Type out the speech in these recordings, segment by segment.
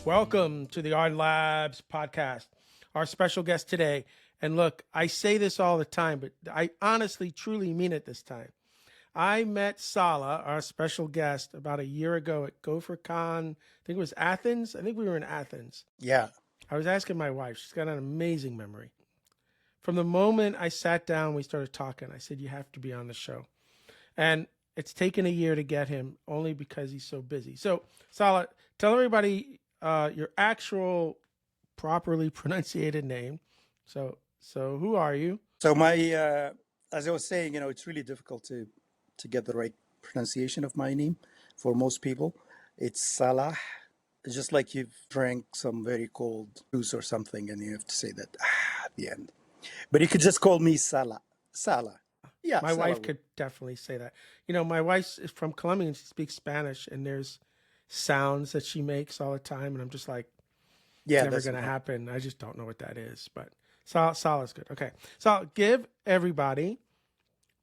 Welcome to the Ardan Labs Podcast. Our special guest today, and look, I say this all the time, but I honestly, truly mean it this time. I met Salah, our special guest, about a year ago at GopherCon. I think it was Athens. I think we were in Athens. Yeah. I was asking my wife. She's got an amazing memory. From the moment I sat down, we started talking. I said, you have to be on the show. And it's taken a year to get him only because he's so busy. So, Salah, tell everybody your actual properly pronunciated name. So who are you? So my, as I was saying, it's really difficult to get the right pronunciation of my name for most people. It's Salah. It's just like you've drank some very cold juice or something and you have to say that at the end. But you could just call me Salah. Salah. Yeah. My Salah wife could definitely say that. You know, my wife's from Colombia and she speaks Spanish, and there's sounds that she makes all the time, and I'm just like, yeah, never going to happen. I just don't know what that is. But Salah's good. Okay. So give everybody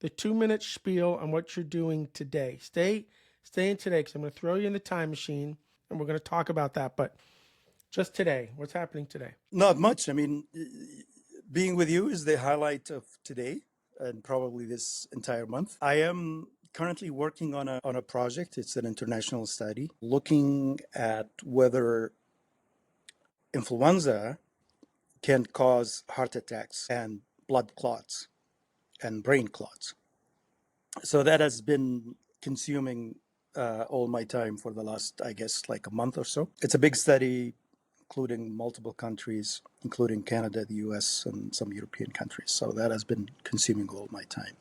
the 2-minute spiel on what you're doing today. Stay in today, because I'm going to throw you in the time machine and we're going to talk about that. But just today, what's happening today? Not much. I mean, being with you is the highlight of today and probably this entire month. I am currently working on a project. It's an international study looking at whether influenza can cause heart attacks and blood clots and brain clots. So that has been consuming all my time for the last, I guess, like a month or so. It's a big study, including multiple countries, including Canada, the US, and some European countries. So that has been consuming all my time.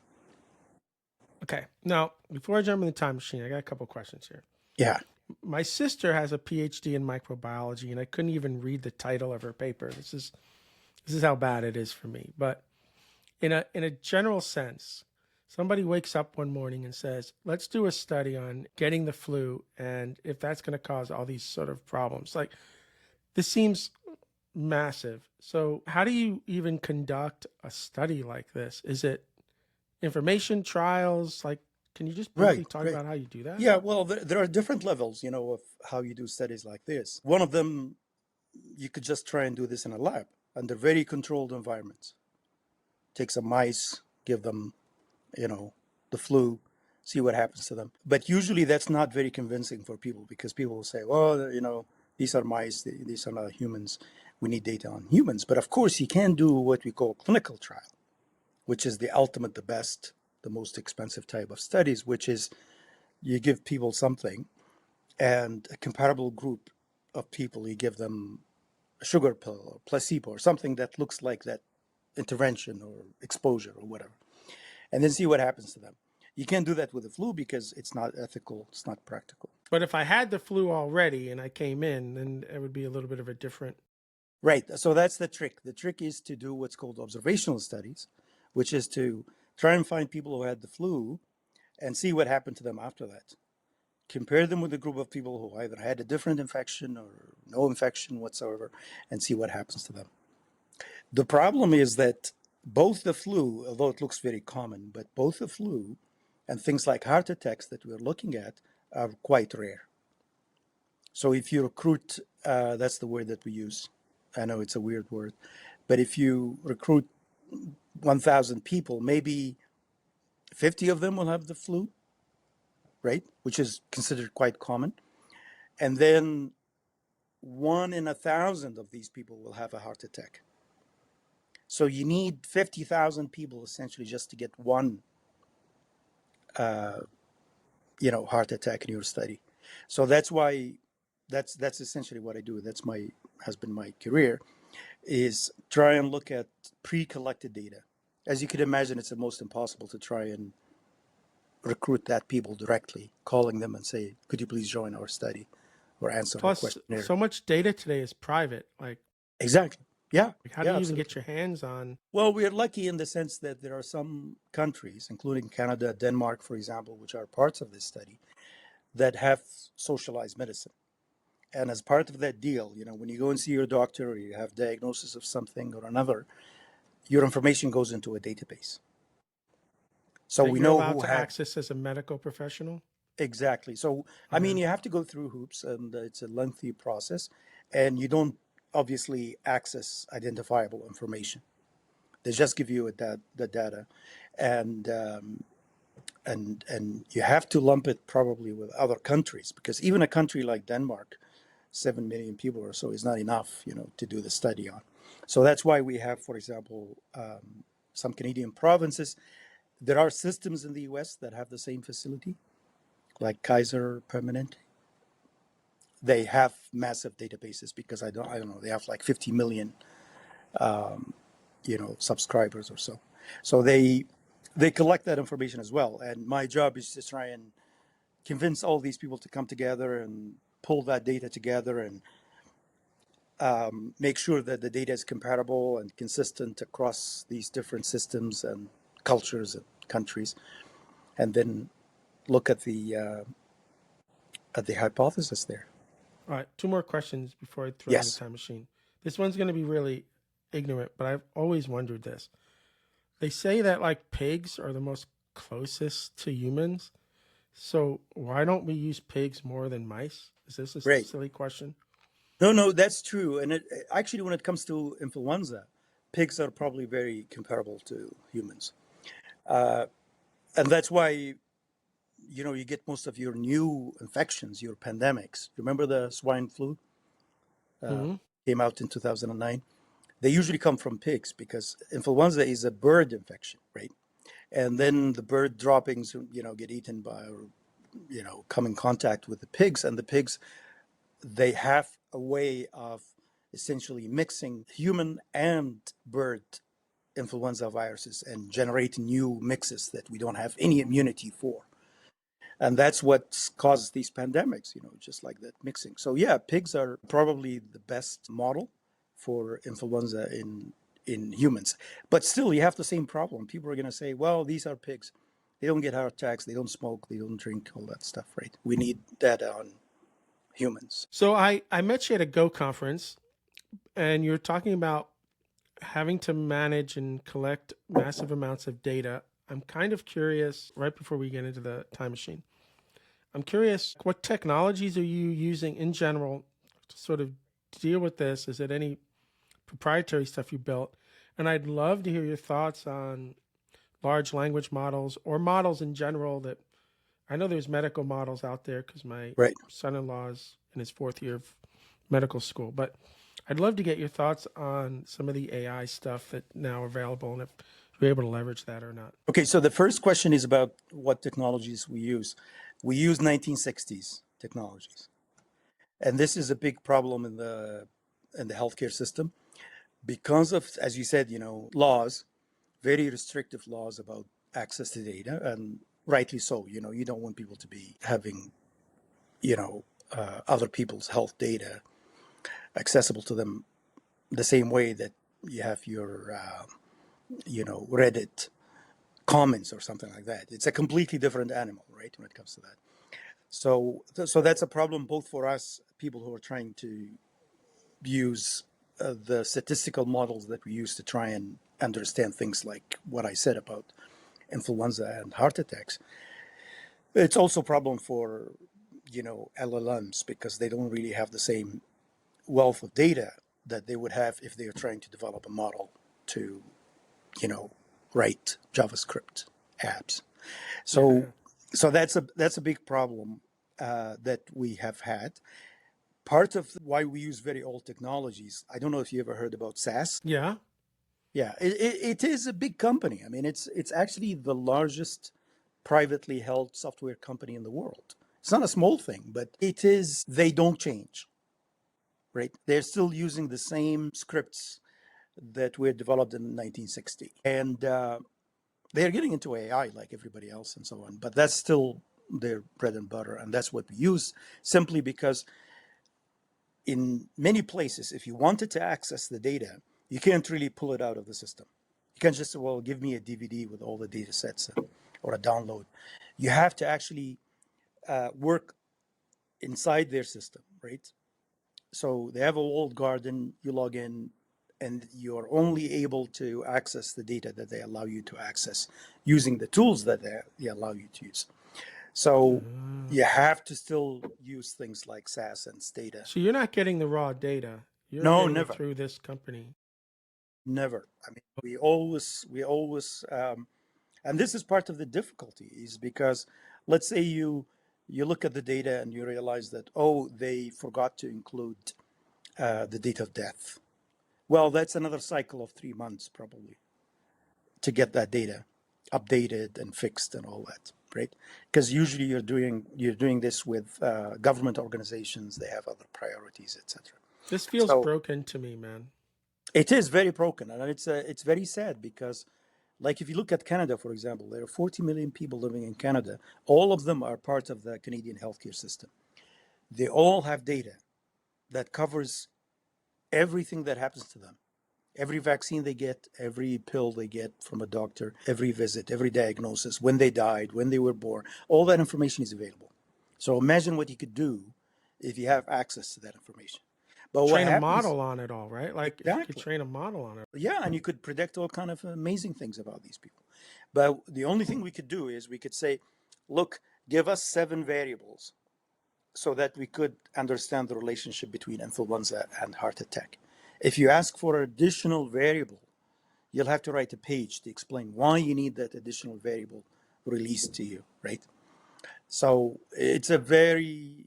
Okay. Now, before I jump in the time machine, I got a couple questions here. Yeah. My sister has a PhD in microbiology, and I couldn't even read the title of her paper. This is how bad it is for me. But in a general sense, somebody wakes up one morning and says, let's do a study on getting the flu and if that's going to cause all these sort of problems. Like, this seems massive. So how do you even conduct a study like this? Is it information trials? Like, can you just briefly talk about how you do that? Yeah, well, there are different levels, of how you do studies like this. One of them, you could just try and do this in a lab under very controlled environments. Take some mice, give them, the flu, see what happens to them. But usually that's not very convincing for people because people will say, well, these are mice, these are not humans. We need data on humans. But of course, you can do what we call clinical trial, which is the ultimate, the best, the most expensive type of studies, which is you give people something and a comparable group of people, you give them a sugar pill or placebo or something that looks like that intervention or exposure or whatever, and then see what happens to them. You can't do that with the flu because it's not ethical, it's not practical. But if I had the flu already and I came in, then it would be a little bit of a different... Right, so that's the trick. The trick is to do what's called observational studies, which is to try and find people who had the flu and see what happened to them after that. Compare them with a group of people who either had a different infection or no infection whatsoever and see what happens to them. The problem is that both the flu, although it looks very common, but both the flu and things like heart attacks that we're looking at are quite rare. So if you recruit, that's the word that we use. I know it's a weird word, but if you recruit 1,000 people, maybe 50 of them will have the flu, right? Which is considered quite common. And then 1 in 1,000 of these people will have a heart attack. So you need 50,000 people essentially just to get one, heart attack in your study. So that's why that's essentially what I do. Has been my career, is try and look at pre-collected data. As you can imagine, it's almost impossible to try and recruit that people directly, calling them and say, could you please join our study or answer our questionnaire. So much data today is private. Like, exactly. Yeah. How do you even get your hands on? Well, we're lucky in the sense that there are some countries, including Canada, Denmark, for example, which are parts of this study, that have socialized medicine. And as part of that deal, when you go and see your doctor or you have diagnosis of something or another, your information goes into a database. So we know allowed who to had access as a medical professional. Exactly. So, I mean, you have to go through hoops and it's a lengthy process. and you don't obviously access identifiable information. They just give you the data, and and you have to lump it probably with other countries, because even a country like Denmark, 7 million people or so, is not enough, to do the study on. So that's why we have, for example, some Canadian provinces. There are systems in the US that have the same facility, like Kaiser Permanente. They have massive databases because I don't know, they have like 50 million subscribers or so. So they collect that information as well. And my job is to try and convince all these people to come together and pull that data together and make sure that the data is comparable and consistent across these different systems and cultures and countries, and then look at the hypothesis there. All right, two more questions before I throw in the Yes, time machine. This one's going to be really ignorant, but I've always wondered this. They say that like pigs are the most closest to humans. So why don't we use pigs more than mice? Is this a great. silly question? No, that's true. And actually, when it comes to influenza, pigs are probably very comparable to humans, and that's why you get most of your new infections, your pandemics. Remember the swine flu Mm-hmm. came out in 2009? They usually come from pigs because influenza is a bird infection, right? And then the bird droppings, get eaten by, or come in contact with the pigs, and the pigs, they have a way of essentially mixing human and bird influenza viruses and generate new mixes that we don't have any immunity for. And that's what causes these pandemics, just like that mixing. So yeah, pigs are probably the best model for influenza in humans. But still, you have the same problem. People are going to say, well, these are pigs. They don't get heart attacks. They don't smoke. They don't drink, all that stuff, right? We need data on humans. So I met you at a Go conference, and you're talking about having to manage and collect massive amounts of data. I'm kind of curious, right before we get into the time machine, I'm curious, what technologies are you using in general to sort of deal with this? Is it any proprietary stuff you built? And I'd love to hear your thoughts on large language models or models in general. That I know there's medical models out there because my Right. son-in-law is in his fourth year of medical school. But I'd love to get your thoughts on some of the AI stuff that now available and if you're able to leverage that or not. Okay, so the first question is about what technologies we use. We use 1960s technologies. And this is a big problem in the healthcare system because of, as you said, laws, very restrictive laws about access to data, and rightly so. You don't want people to be having, other people's health data accessible to them the same way that you have your, Reddit comments or something like that. It's a completely different animal, right, when it comes to that. So that's a problem both for us, people who are trying to use the statistical models that we use to try and understand things like what I said about influenza and heart attacks. It's also a problem for, LLMs because they don't really have the same wealth of data that they would have if they are trying to develop a model to, you know, write JavaScript apps. Yeah. So, so that's a big problem that we have had. Part of why we use very old technologies. I don't know if you ever heard about SAS. Yeah. Yeah, it is a big company. I mean, it's actually the largest privately held software company in the world. It's not a small thing, but it is. They don't change, right? They're still using the same scripts that were developed in 1960, and they're getting into AI like everybody else and so on. But that's still their bread and butter, and that's what we use. Simply because in many places, if you wanted to access the data, you can't really pull it out of the system. You can't just say, well, give me a DVD with all the data sets or a download. You have to actually work inside their system, right? So they have a walled garden, you log in, and you're only able to access the data that they allow you to access using the tools that they allow you to use. So Ah. you have to still use things like SAS and Stata. So you're not getting the raw data. You're No, getting it never, through this company. never. I mean, we always, and this is part of the difficulty is because let's say you look at the data and you realize that, oh, they forgot to include the date of death. Well, that's another cycle of 3 months probably to get that data updated and fixed and all that, right? Because usually you're doing this with government organizations. They have other priorities, etc. This feels So broken to me, man. it is very broken, and it's very sad because, like, if you look at Canada, for example, there are 40 million people living in Canada. All of them are part of the Canadian healthcare system. They all have data that covers everything that happens to them. Every vaccine they get, every pill they get from a doctor, every visit, every diagnosis, when they died, when they were born, all that information is available. So imagine what you could do if you have access to that information. But what Train a happens model on it all, right? Like if you could exactly? train a model on it. Yeah, and you could predict all kind of amazing things about these people. But the only thing we could do is we could say, look, give us 7 variables so that we could understand the relationship between influenza and heart attack. If you ask for an additional variable, you'll have to write a page to explain why you need that additional variable released to you, right? So it's a very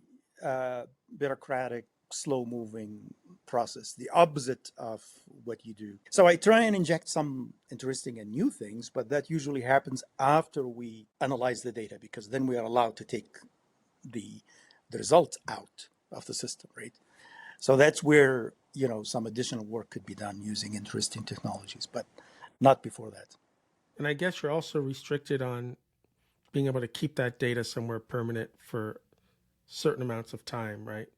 bureaucratic, slow moving process, the opposite of what you do. So I try and inject some interesting and new things, but that usually happens after we analyze the data because then we are allowed to take the results out of the system, right? So that's where, some additional work could be done using interesting technologies, but not before that. And I guess you're also restricted on being able to keep that data somewhere permanent for certain amounts of time, right?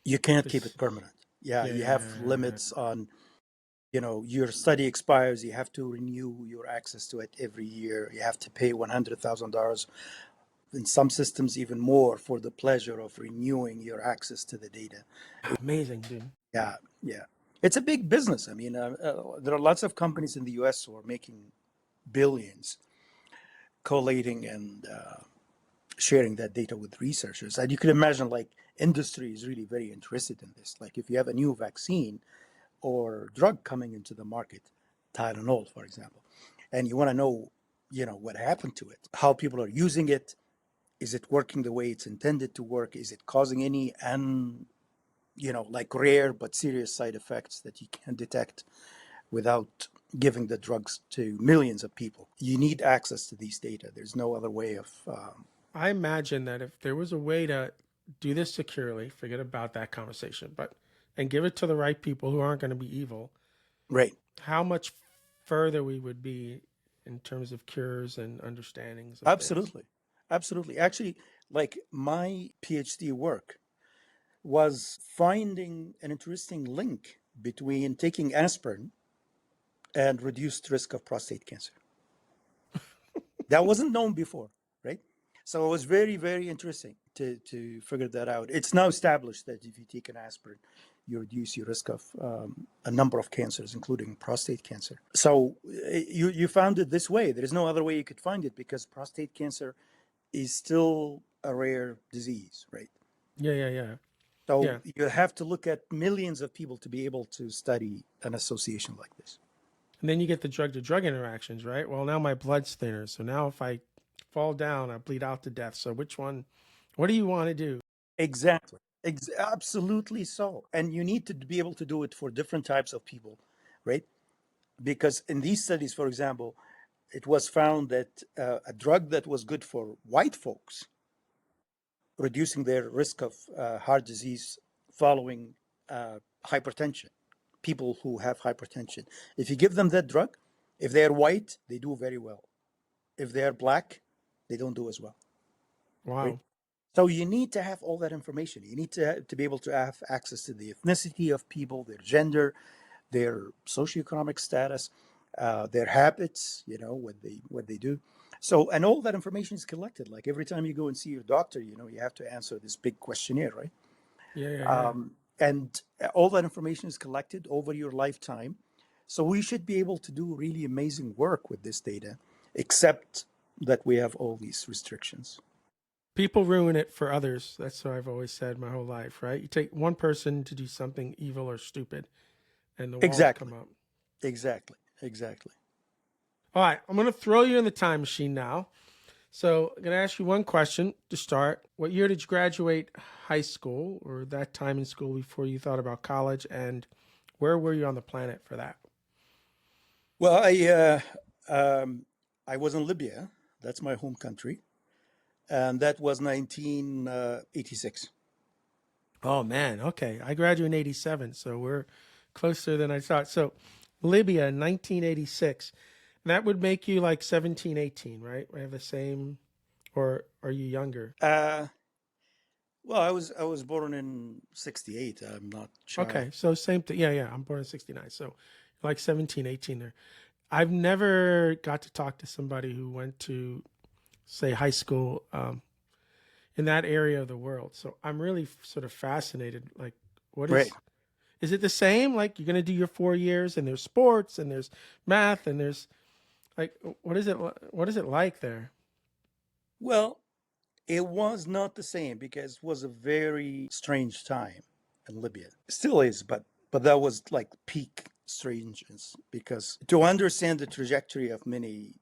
You can't keep This, it permanent. Yeah, yeah, you yeah, have yeah. limits on, your study expires, you have to renew your access to it every year. You have to pay $100,000, in some systems even more, for the pleasure of renewing your access to the data. Amazing, dude. Yeah, yeah. It's a big business. I mean, there are lots of companies in the US who are making billions collating and sharing that data with researchers. And you can imagine, like, industry is really very interested in this. Like, if you have a new vaccine or drug coming into the market, Tylenol, for example, and you want to know, what happened to it, how people are using it, is it working the way it's intended to work? Is it causing any, like, rare but serious side effects that you can detect without giving the drugs to millions of people? You need access to these data. There's no other way of, I imagine that if there was a way to do this securely, forget about that conversation, but and give it to the right people who aren't going to be evil, right. how much further we would be in terms of cures and understandings of things. Absolutely. Absolutely. Actually, like, my PhD work was finding an interesting link between taking aspirin and reduced risk of prostate cancer. That wasn't known before, right? So it was very, very interesting to figure that out. It's now established that if you take an aspirin, you reduce your risk of a number of cancers, including prostate cancer. So you found it this way. There is no other way you could find it because prostate cancer is still a rare disease, right? Yeah, yeah, yeah. So Yeah. you have to look at millions of people to be able to study an association like this. And then you get the drug to drug interactions, right? Well, now my blood's thinner. So now if I fall down, I bleed out to death. So which one, what do you want to do? Exactly. Absolutely so. And you need to be able to do it for different types of people, right? Because in these studies, for example, it was found that a drug that was good for white folks, reducing their risk of heart disease following hypertension, people who have hypertension. If you give them that drug, if they are white, they do very well. If they are black, they don't do as well, right? Wow. So you need to have all that information. You need to be able to have access to the ethnicity of people, their gender, their socioeconomic status, their habits, what they do. So, and all that information is collected. Like, every time you go and see your doctor, you have to answer this big questionnaire, right? Yeah, yeah, yeah. And all that information is collected over your lifetime. So we should be able to do really amazing work with this data, except that we have all these restrictions. People ruin it for others. That's what I've always said my whole life, right? You take one person to do something evil or stupid, and the walls Exactly. come up. Exactly. Exactly. All right, I'm going to throw you in the time machine now. So I'm going to ask you one question to start. What year did you graduate high school, or that time in school before you thought about college? And where were you on the planet for that? Well, I was in Libya. That's my home country, and that was 1986. Oh, man. Okay. I graduated in 87, so we're closer than I thought. So Libya, 1986. That would make you like 17, 18, right? We have the same, or are you younger? Uh, well, I was born in '68. I'm not shy. Okay. So same thing. Yeah, yeah. I'm born in 69. So like 17, 18 there. I've never got to talk to somebody who went to, say, high school in that area of the world. So I'm really sort of fascinated. Like, what Right. is it the same? Like, you're going to do your 4 years and there's sports and there's math and there's like, what is it like there? Well, it was not the same because it was a very strange time in Libya. Still is, but that was like peak strangeness because to understand the trajectory of many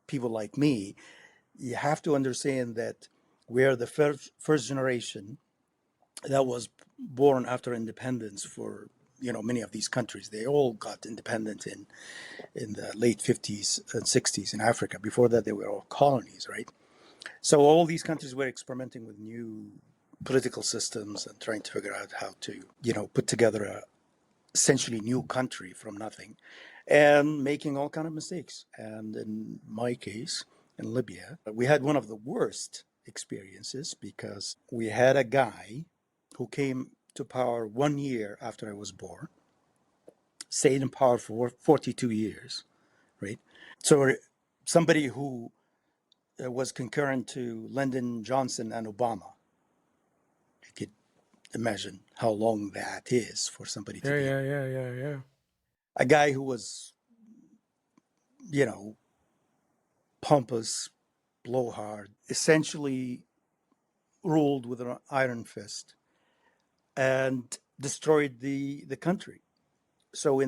people like me, you have to understand that we are the first generation that was born after independence for many of these countries. They all got independent in the late 50s and 60s in Africa. Before that, they were all colonies, right? So all these countries were experimenting with new political systems and trying to figure out how to, put together a essentially new country from nothing, and making all kind of mistakes. And in my case, in Libya, we had one of the worst experiences because we had a guy who came to power 1 year after I was born, stayed in power for 42 years, right? So somebody who was concurrent to Lyndon Johnson and Obama. You could imagine how long that is for somebody to Yeah, be yeah, yeah, yeah, yeah. a guy who was, you know, pompous, blowhard, essentially ruled with an iron fist and destroyed the country. So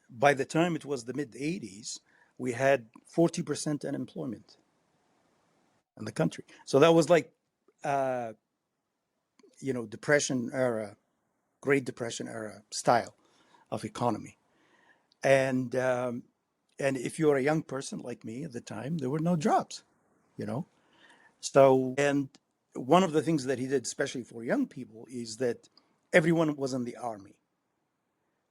by the time it was the mid 80s, we had 40% unemployment in the country. So that was like, uh, Depression era, Great Depression era style of economy. And and if you're a young person like me at the time, there were no jobs, you know. So and one of the things that he did, especially for young people, is that everyone was in the army.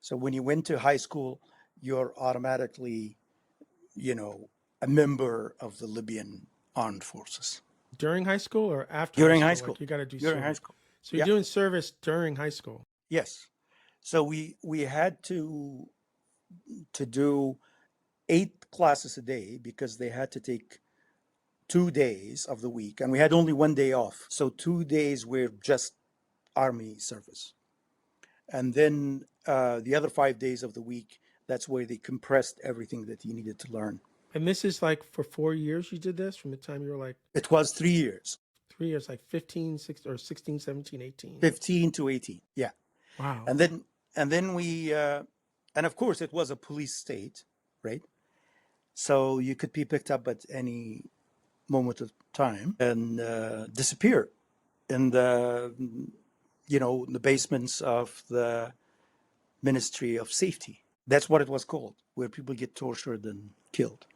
So when you went to high school, you're automatically, a member of the Libyan armed forces. During high school or after high During high school? Like, school. you got to do During high service. school. So you're Yeah. doing service during high school. Yes. So we had to do 8 classes a day because they had to take 2 days of the week, and we had only one day off. So 2 days were just army service, and then the other 5 days of the week, that's where they compressed everything that you needed to learn. And this is like for 4 years you did this from the time you were like It was 3 years, 3 years, like 15, 16, or 16, 17, 18. 15 to 18. Yeah. Wow. And then we and of course it was a police state, right? So you could be picked up at any moment of time and disappear in the basements of the Ministry of Safety. That's what it was called, where people get tortured and killed.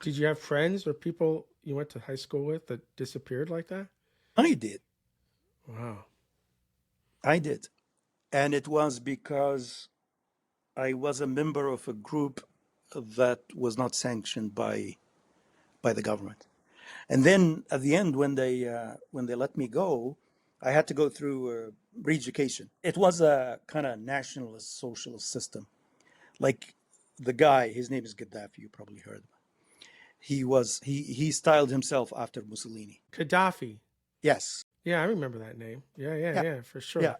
Did you have friends or people you went to high school with that disappeared like that? I did. Wow. I did. And it was because I was a member of a group that was not sanctioned by the government. And then at the end, when they let me go, I had to go through re-education. It was a kind of nationalist socialist system. Like the guy, his name is Gaddafi. You probably heard. He styled himself after Mussolini. Gaddafi. Yes. Yeah, I remember that name. Yeah, yeah, Yeah. yeah, for Yeah. sure.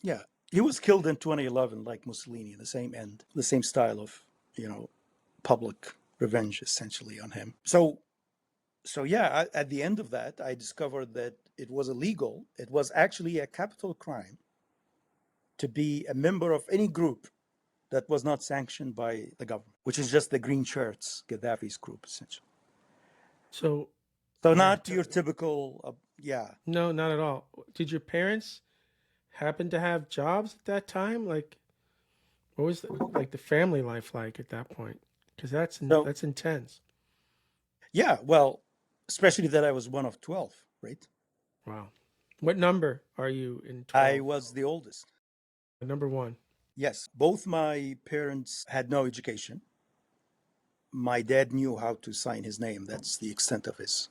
Yeah. He was killed in 2011, like Mussolini. The same end, the same style of public revenge, essentially on him. So So yeah, at the end of that, I discovered that it was illegal. It was actually a capital crime to be a member of any group that was not sanctioned by the government, which is just the green shirts, Gaddafi's group, essentially. So, So yeah, not your typical, yeah. no, not at all. Did your parents happen to have jobs at that time? Like, what was like the family life like at that point? Because So that's intense. yeah, well, especially that I was one of 12, right? Wow. What number are you in I 12? was the oldest. Number one. Yes, both my parents had no education. My dad knew how to sign his name. That's the extent of his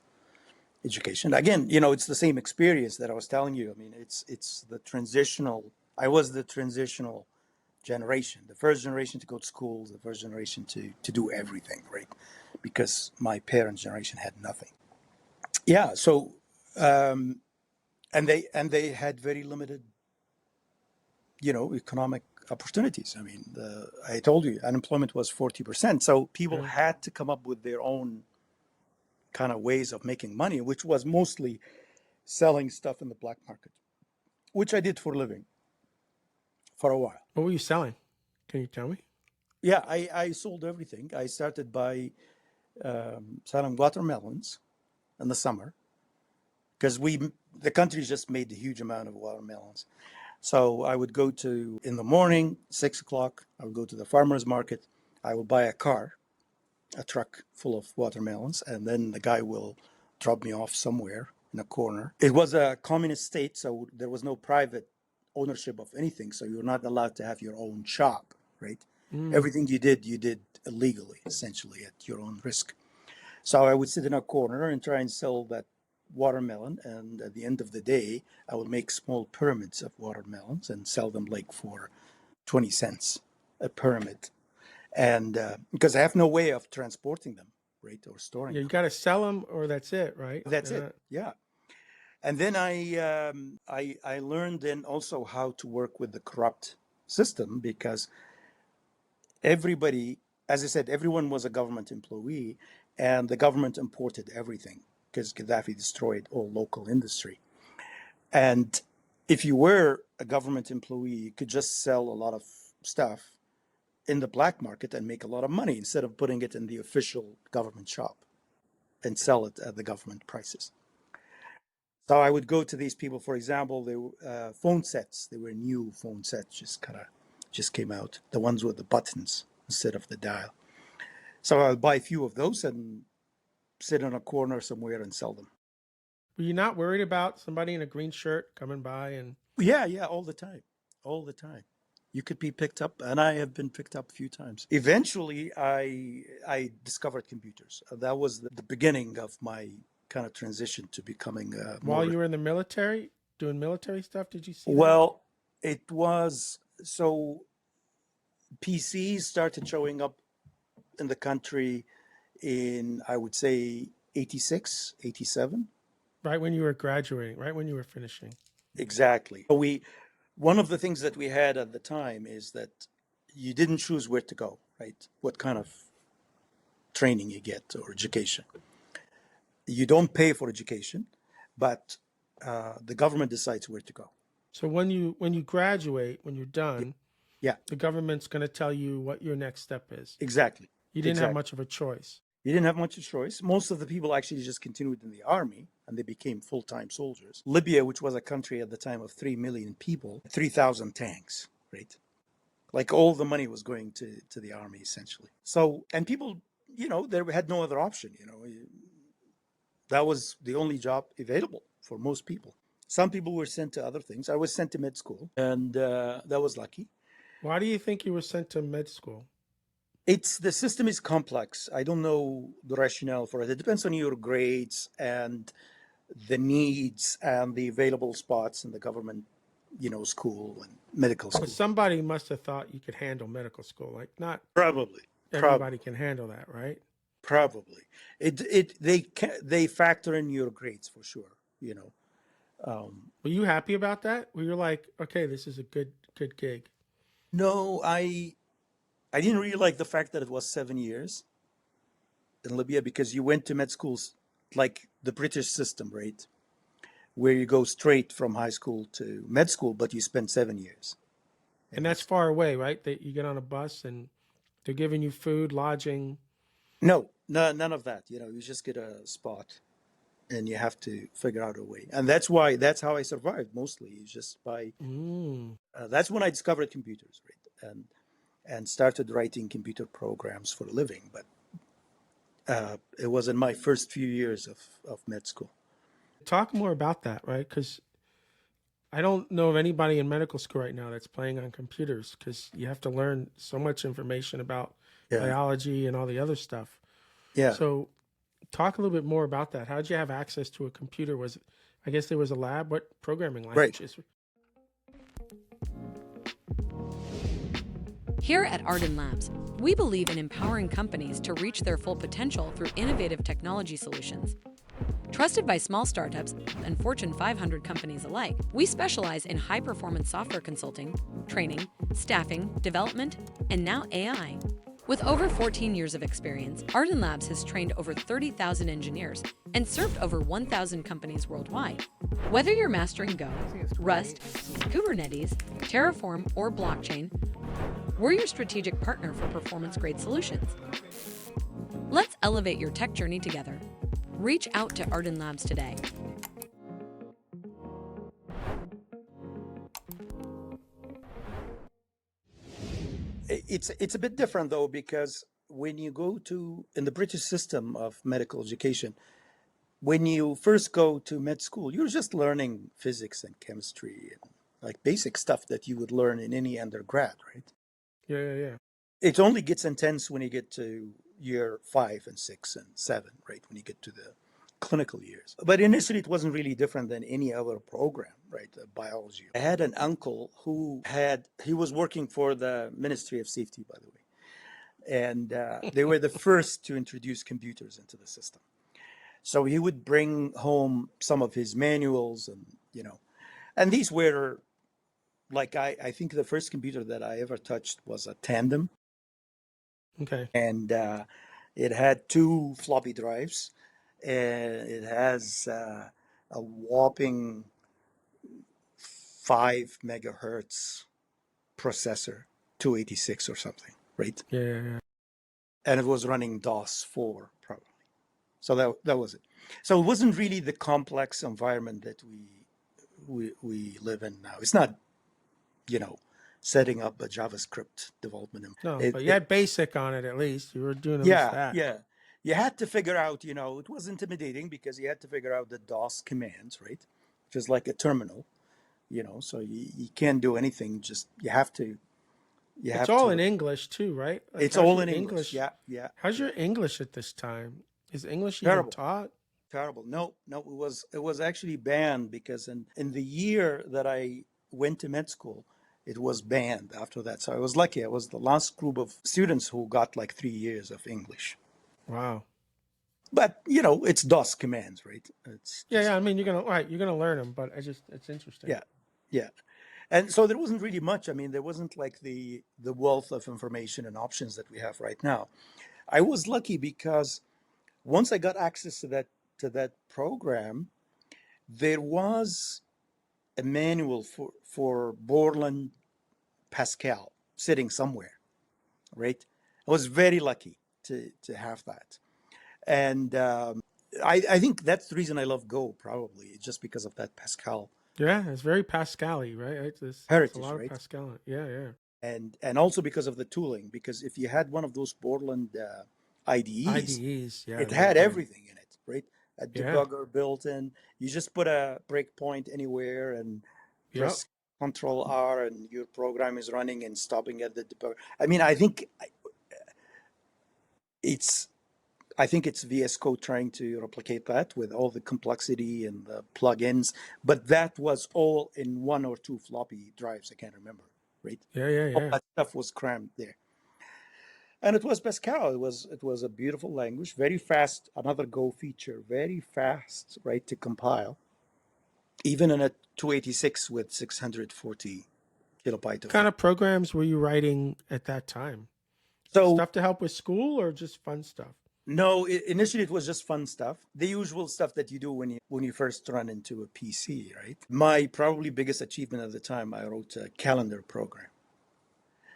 education. Again, it's the same experience that I was telling you. I mean, it's the transitional. I was the transitional generation, the first generation to go to school, the first generation to do everything, right? Because my parents' generation had nothing. Yeah. So, and they had very limited, economic opportunities. I mean, I told you unemployment was 40%. So people Yeah. had to come up with their own kind of ways of making money, which was mostly selling stuff in the black market, which I did for a living for a while. What were you selling? Can you tell me? Yeah, I sold everything. I started by selling watermelons in the summer because the country just made a huge amount of watermelons. So I would go to in the morning, 6 o'clock. I would go to the farmers market. I would buy a truck full of watermelons, and then the guy will drop me off somewhere in a corner. It was a communist state, so there was no private ownership of anything. So you're not allowed to have your own shop, right? Mm. Everything you did illegally, essentially at your own risk. So I would sit in a corner and try and sell that watermelon. And at the end of the day, I would make small pyramids of watermelons and sell them like for 20 cents a pyramid. And because I have no way of transporting them, right, or storing Yeah, you them. got to sell them, or that's it, right? That's it. Yeah. And then I learned then also how to work with the corrupt system because everybody, as I said, everyone was a government employee, and the government imported everything because Gaddafi destroyed all local industry. And if you were a government employee, you could just sell a lot of stuff in the black market and make a lot of money instead of putting it in the official government shop and sell it at the government prices. So I would go to these people, for example, they were phone sets. They were new phone sets, just came out, the ones with the buttons instead of the dial. So I'll buy a few of those and sit in a corner somewhere and sell them. Were you not worried about somebody in a green shirt coming by and Yeah, yeah, all the time, all the time. You could be picked up, and I have been picked up a few times. Eventually, I discovered computers. That was the beginning of my kind of transition to becoming while more. you were in the military doing military stuff? Did you see that? Well, it was so PCs started showing up in the country in, I would say, 86, 87. Right when you were graduating, right when you were finishing. Exactly. One of the things that we had at the time is that you didn't choose where to go, right? What kind of training you get or education. You don't pay for education, but the government decides where to go. So when you graduate, when you're Yeah, done, yeah, the government's going to tell you what your next step is. exactly, You didn't have exactly. much of a choice. You didn't have much of a choice. Most of the people actually just continued in the army and they became full-time soldiers. Libya, which was a country at the time of 3 million people, 3,000 tanks, right? Like all the money was going to the army essentially. So, and people, they had no other option, that was the only job available for most people. Some people were sent to other things. I was sent to med school, and that was lucky. Why do you think you were sent to med school? The system is complex. I don't know the rationale for it. It depends on your grades and the needs and the available spots in the government, school and medical But school. somebody must have thought you could handle medical school. Like not Probably, everybody probably, can handle that, right? probably. They factor in your grades for sure. Were you happy about that? Were you like, okay, this is a good gig? No, I didn't really like the fact that it was 7 years in Libya because you went to med schools like the British system, right? Where you go straight from high school to med school, but you spend 7 years in And med that's school. far away, right? That you get on a bus and they're giving you food, lodging. No, none of that. You just get a spot and you have to figure out a way. And that's how I survived mostly, is just by, Mm. that's when I discovered computers, right? And started writing computer programs for a living. But it was in my first few years of med school. Talk more about that, right? Because I don't know of anybody in medical school right now that's playing on computers because you have to learn so much information about Yeah. biology and all the other stuff. Yeah. So, talk a little bit more about that. How did you have access to a computer? Was it, I guess there was a lab. What programming Right. languages? Here at Ardan Labs, we believe in empowering companies to reach their full potential through innovative technology solutions. Trusted by small startups and Fortune 500 companies alike, we specialize in high-performance software consulting, training, staffing, development, and now AI. With over 14 years of experience, Ardan Labs has trained over 30,000 engineers and served over 1,000 companies worldwide. Whether you're mastering Go, Rust, Kubernetes, Terraform, or blockchain, we're your strategic partner for performance-grade solutions. Let's elevate your tech journey together. Reach out to Ardan Labs today. It's a bit different though, because when you go to in the British system of medical education, when you first go to med school, you're just learning physics and chemistry and like basic stuff that you would learn in any undergrad, right? Yeah. It only gets intense when you get to year 5 and 6 and 7, right? When you get to the clinical years. But initially, it wasn't really different than any other program, right? Biology. I had an uncle he was working for the Ministry of Safety, by the way. And they were the first to introduce computers into the system. So he would bring home some of his manuals and these were like, I think the first computer that I ever touched was a Tandem. Okay. And it had 2 floppy drives, and it has a whopping 5 megahertz processor, 286 or something, right? Yeah. And it was running DOS 4 probably. So that was it. So it wasn't really the complex environment that we live in now. It's not, setting up a JavaScript development. No, but you had basic on it at least. You were doing at least that. Yeah. You had to figure out, it was intimidating because you had to figure out the DOS commands, right? Which is like a terminal, so you can't do anything. Just It's all in English too, right? Like, it's all in English. Yeah. How's your English at this time? Is English even Terrible. taught? Terrible. No, it was actually banned because in the year that I went to med school, it was banned after that. So I was lucky. I was the last group of students who got like 3 years of English. Wow. But it's DOS commands, right? It's Yeah. I mean, you're gonna learn them, but it's interesting. Yeah. And so there wasn't really much. I mean, there wasn't like the wealth of information and options that we have right now. I was lucky because once I got access to that program, there was a manual for Borland Pascal sitting somewhere, right? I was very lucky to have that. And I think that's the reason I love Go, probably, just because of that Pascal Yeah, it's very Pascal-y, right? It's a heritage, lot of right? Pascal. Yeah. And also because of the tooling, because if you had one of those Borland IDEs, IDEs, yeah. it had everything in it, right? A Yeah. debugger built in. You just put a breakpoint anywhere and Yep. press Control R, and your program is running and stopping at the debugger. I mean, it's VS Code trying to replicate that with all the complexity and the plugins, but that was all in 1 or 2 floppy drives. I can't remember, right? Yeah. All that stuff was crammed there. And it was Pascal. It was a beautiful language, very fast. Another Go feature, very fast, right, to compile, even in a 286 with 640 kilobyte What of kind RAM. of programs were you writing at that time? So Stuff to help with school or just fun stuff? No, initially it was just fun stuff, the usual stuff that you do when you first run into a PC, right? My probably biggest achievement at the time, I wrote a calendar program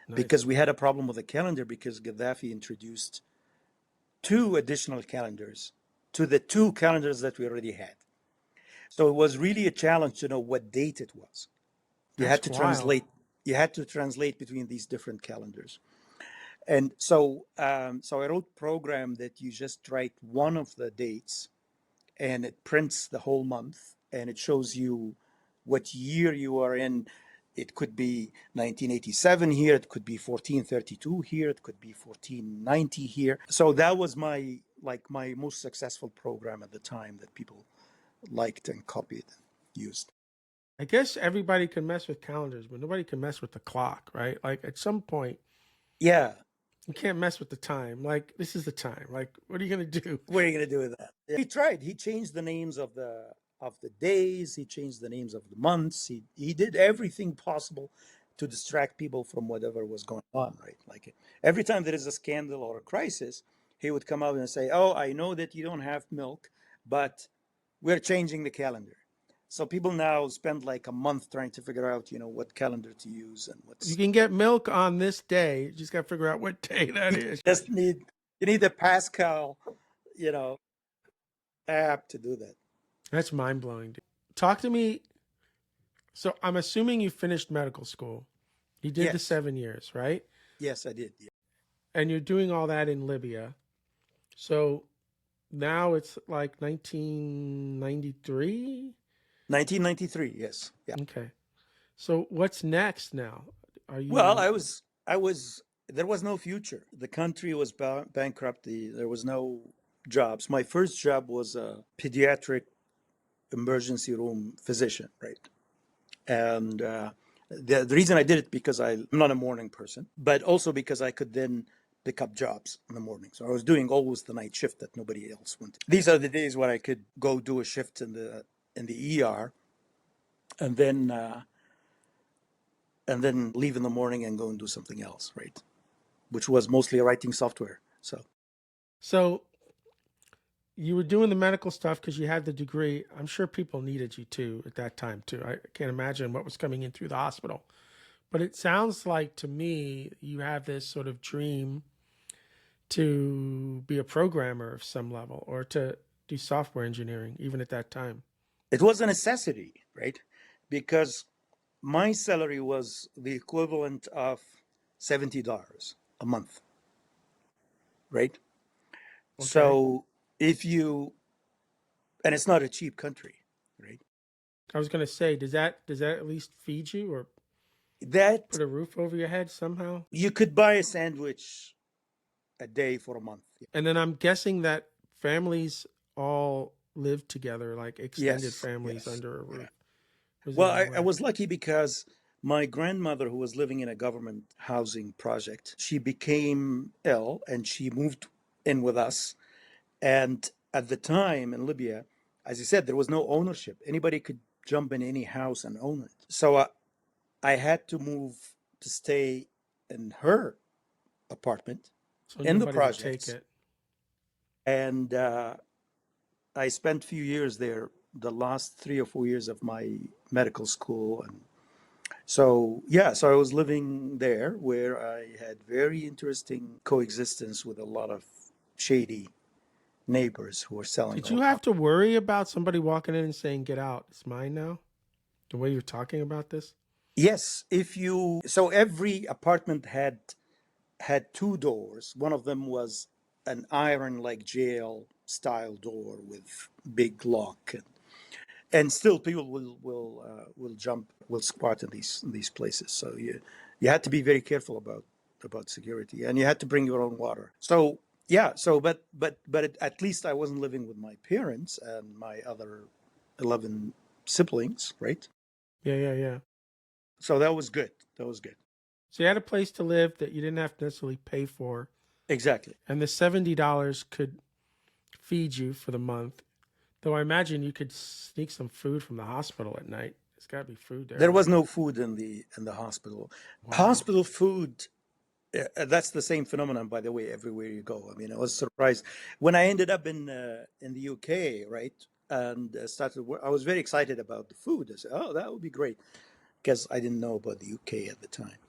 Nice. because we had a problem with the calendar because Gaddafi introduced two additional calendars to the two calendars that we already had. So it was really a challenge to know what date it was. You had That's to wild. translate. You had to translate between these different calendars. And so I wrote a program that you just write one of the dates and it prints the whole month and it shows you what year you are in. It could be 1987 here, it could be 1432 here, it could be 1490 here. So that was my most successful program at the time that people liked and copied and used. I guess everybody can mess with calendars, but nobody can mess with the clock, right? Like at some point, Yeah. you can't mess with the time. Like this is the time. Like what are you gonna do? What are you going to do with that? Yeah. He tried. He changed the names of the days. He changed the names of the months. He did everything possible to distract people from whatever was going on. Right, like every time there is a scandal or a crisis, he would come out and say, "Oh, I know that you don't have milk, but we're changing the calendar." So people now spend like a month trying to figure out, what calendar to use and You what's. can get milk on this day. You just gotta figure out what day that You is. just need you need the Pascal, you know, app to do that. That's mind blowing. Talk to me. So I'm assuming you finished medical school. You did the Yes. 7 years, right? Yes, I did. Yeah. And you're doing all that in Libya. So now it's like 1993. 1993. Yes. Yeah. Okay. So what's next now? Are Well, you there was no future. The country was bankrupt. There was no jobs. My first job was a pediatric emergency room physician, right? And the reason I did it because I'm not a morning person, but also because I could then pick up jobs in the morning. So I was doing always the night shift that nobody else went. These are the days where I could go do a shift in the ER, and then leave in the morning and go and do something else, right? Which was mostly writing software. so you were doing the medical stuff because you had the degree. I'm sure people needed you too at that time too. I can't imagine what was coming in through the hospital. But it sounds like to me you have this sort of dream to be a programmer of some level or to do software engineering even at that time. It was a necessity, right? Because my salary was the equivalent of $70 a month, right? Okay. So if you, and it's not a cheap country, right? I was going to say, does that at least feed you or That put a roof over your head somehow? you could buy a sandwich a day for a month. And then I'm guessing that families all live together, like extended Yes, families yes. under a Yeah. roof. Was it Well, any I way? was lucky because my grandmother, who was living in a government housing project, she became ill and she moved in with us. And at the time in Libya, as you said, there was no ownership. Anybody could jump in any house and own it. So I had to move to stay in her apartment So in the nobody would take projects. it. And I spent a few years there, the last 3 or 4 years of my medical school. And so I was living there where I had very interesting coexistence with a lot of shady neighbors who were selling Did all you kinds. have to worry about somebody walking in and saying, "Get out, it's mine now"? The way you're talking about this? Yes, so every apartment had two doors. One of them was an iron like jail style door with big lock, and still people will jump, will squat in these places. So you had to be very careful about security, and you had to bring your own water. So yeah, at least I wasn't living with my parents and my other 11 siblings, right? Yeah, yeah, yeah. So that was good. That was good. So you had a place to live that you didn't have to necessarily pay for, Exactly. and the $70 could feed you for the month. Though I imagine you could sneak some food from the hospital at night. There's got to be food there, There was right? no food in the hospital. Wow. Hospital food That's the same phenomenon, by the way, everywhere you go. I mean, I was surprised when I ended up in the UK, right? And started work. I was very excited about the food. I said, "Oh, that would be great," because I didn't know about the UK at the time.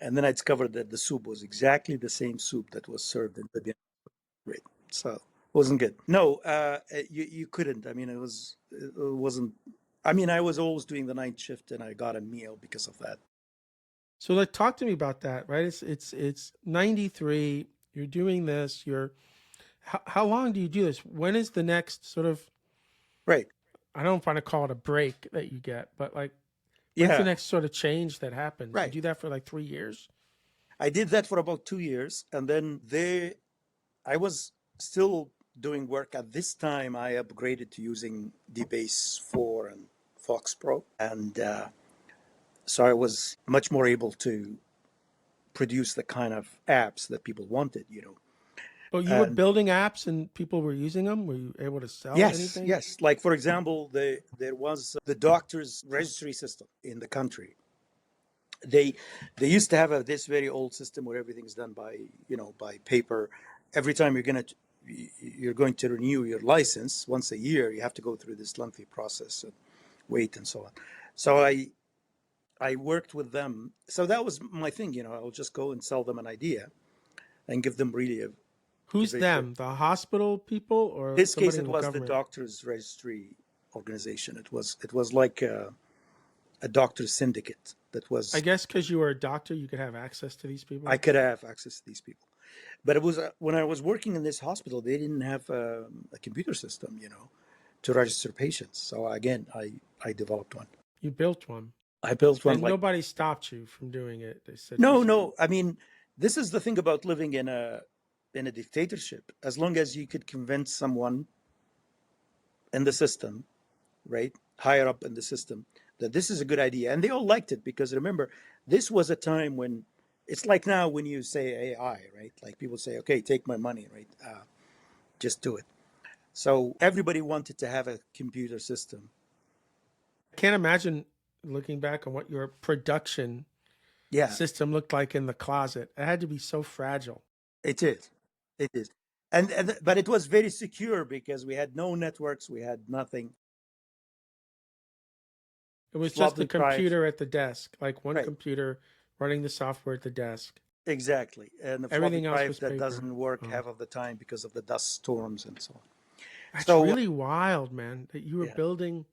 And then I discovered that the soup was exactly the same soup that was served in Libya. Great, so it wasn't good. No, you couldn't. I mean, it wasn't. I mean, I was always doing the night shift, and I got a meal because of that. So like talk to me about that, right? It's 93, you're doing this, you're how long do you do this? When is the next sort of, Right. I don't want to call it a break that you get, but like when's the Yeah. next sort of change that happens? You Right. do that for like 3 years? I did that for about 2 years, and then I was still doing work. At this time, I upgraded to using DBase 4 and Fox Pro, and so I was much more able to produce the kind of apps that people wanted. But you were And building apps and people were using them? Were you able to sell yes, anything? yes. Like for example, there was the doctor's registry system in the country. They they used to have this very old system where everything's done by paper. Every time you're going to renew your license once a year, you have to go through this lengthy process and wait and so on. So I worked with them. So that was my thing. I'll just go and sell them an idea and give them really a Who's very good. them? The hospital people In or this case, somebody it in the was the government? doctors registry organization. It was like a doctor's syndicate that I was. guess because you were a doctor, you could have access to these I people. could have access to these people. But it was when I was working in this hospital, they didn't have a computer system, to register patients. So again, I developed one. You built one. I built one And like nobody stopped you from doing it. They said you no, should. no. I mean, this is the thing about living in a dictatorship. As long as you could convince someone in the system, right, higher up in the system, that this is a good idea, and they all liked it because remember, this was a time when it's like now when you say AI, right? Like people say, okay, take my money, right? Just do it. So everybody wanted to have a computer system. I can't imagine looking back on what your production Yeah, system looked like in the closet. It had to be so fragile. it is. It is. And but it was very secure because we had no networks, we had nothing. It was just the Floppy drives. computer at the desk, like one Right. computer running the software at the desk. Exactly. And the floppy Everything else drive was that paper. doesn't work Oh, half of the time because of the dust storms and so on. that's So really wild, man, that you were yeah. building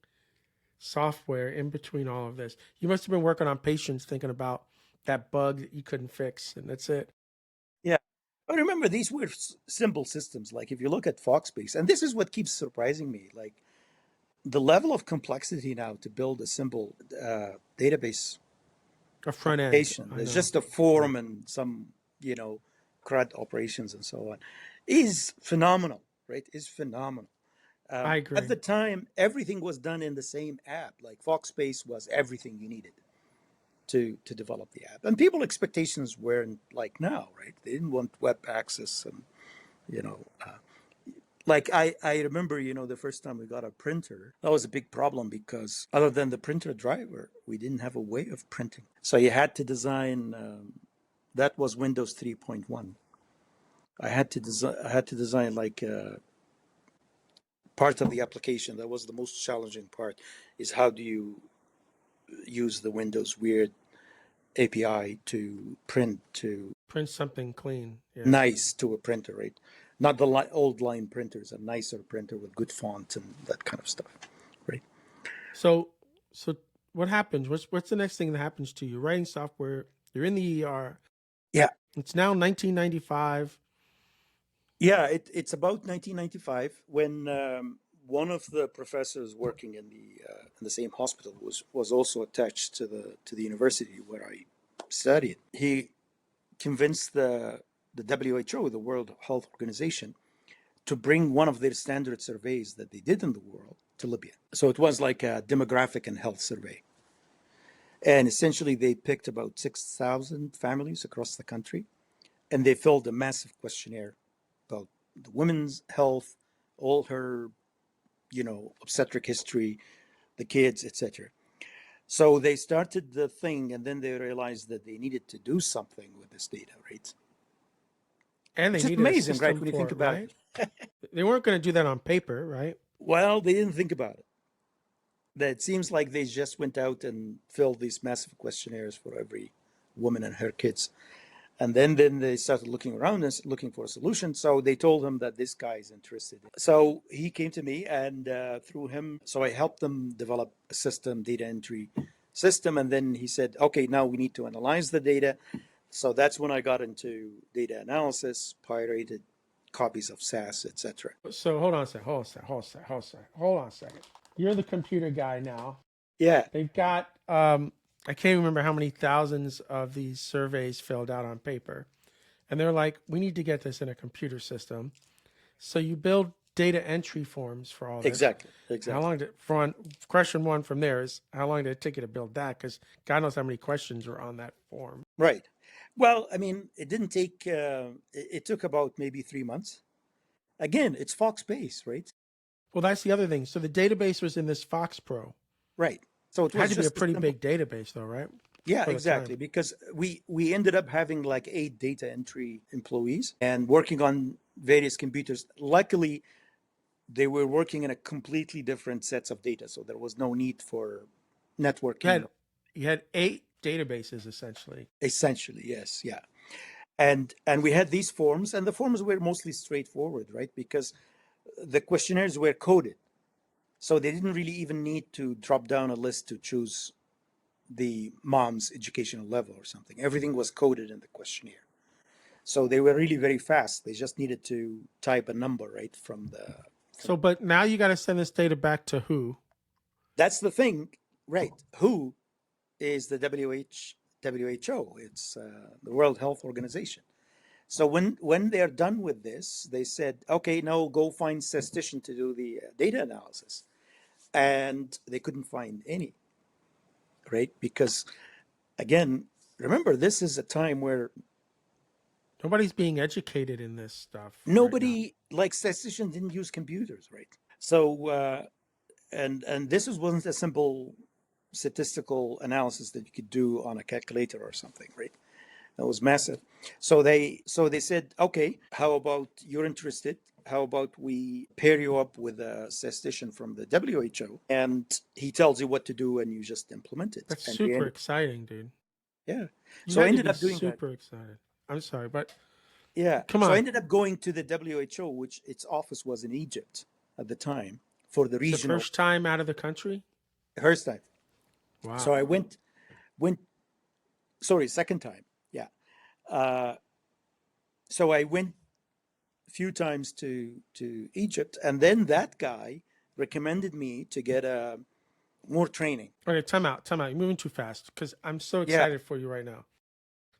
software in between all of this. You must have been working on patients thinking about that bug that you couldn't fix, and that's it. Yeah. But remember, these were simple systems. Like if you look at Foxbase, and this is what keeps surprising me, like the level of complexity now to build a simple database A front end, application. I There's know. just a Yeah. form and some, CRUD operations and so on. Is phenomenal, right? Is phenomenal. I At agree. the time, everything was done in the same app. Like Foxbase was everything you needed to develop the app. And people expectations weren't like now, right? They didn't want web access and you know like I remember, the first time we got a printer, that was a big problem because other than the printer driver, we didn't have a way of printing. So you had to design. That was Windows 3.1. I had to design like part of the application. That was the most challenging part. Is how do you use the Windows weird API to print to Print something clean. Yeah. nice to a printer, right? Not the old line printers, a nicer printer with good font and that kind of stuff, right? So, so what happens? What's the next thing that happens to you? Writing software. You're in the ER. Yeah, It's now 1995. yeah. It's about 1995 when one of the professors working in the same hospital was also attached to the university where I studied. He convinced the WHO, the World Health Organization, to bring one of their standard surveys that they did in the world to Libya. So it was like a demographic and health survey. And essentially, they picked about 6,000 families across the country and they filled a massive questionnaire about the women's health, all her, obstetric history, the kids, etc. So they started the thing, and then they realized that they needed to do something with this data, right? And they Which is needed a amazing, right? system When you for think it, about right? it. They weren't going to do that on paper, right? Well, they didn't think about it. That it seems like they just went out and filled these massive questionnaires for every woman and her kids. And then they started looking around and looking for a solution. So they told him that this guy is interested. So he came to me, and through him, so I helped them develop a system, data entry system. And then he said, okay, now we need to analyze the data. So that's when I got into data analysis, pirated copies of SAS, etc. So hold on a second. Hold on a second. You're the computer guy now. Yeah, They've got I can't remember how many thousands of these surveys filled out on paper. And they're like, we need to get this in a computer system. So you build data entry forms for all this. exactly, How exactly. long did question one from there is how long did it take you to build that? Because God knows how many questions were on that form. Right. Well, I mean, it didn't take. It took about maybe 3 months. Again, it's Fox Base, right? Well, that's the other thing. So the database was in this Fox Pro. Right. So it It had was to be a just a pretty simple. big database, though, right? Yeah, For the exactly. time. Because we ended up having like 8 data entry employees and working on various computers. Luckily, they were working in a completely different sets of data, so there was no need for You networking. had you had 8 databases essentially. Essentially, yes, yeah. And we had these forms, and the forms were mostly straightforward, right? Because the questionnaires were coded, so they didn't really even need to drop down a list to choose the mom's educational level or something. Everything was coded in the questionnaire. So they were really very fast. They just needed to type a number right from the. So, but now you got to send this data back to who? That's the thing, right? Who is the WHO? It's the World Health Organization. So when they're done with this, they said, okay, now go find statistician to do the data analysis, and they couldn't find any, right? Because again, remember, this is a time where Nobody's being educated in this stuff right now. nobody, like statisticians, didn't use computers, right? So and this wasn't a simple statistical analysis that you could do on a calculator or something, right? That was massive. So they said, okay, how about you're interested? How about we pair you up with a statistician from the WHO, and he tells you what to do, and you just implement it. That's And super exciting, dude. yeah, You so I had to ended be up doing that. super excited. I'm sorry, but Yeah, come so I on. ended up going to the WHO, which its office was in Egypt at the time for the It's the regional first time out of the country? Herstein. So Wow. I went. Sorry, second time. Yeah. Uh, so I went a few times to Egypt, and then that guy recommended me to get more training. Okay, time out, time out. You're moving too fast because I'm so Yeah, excited for you right now.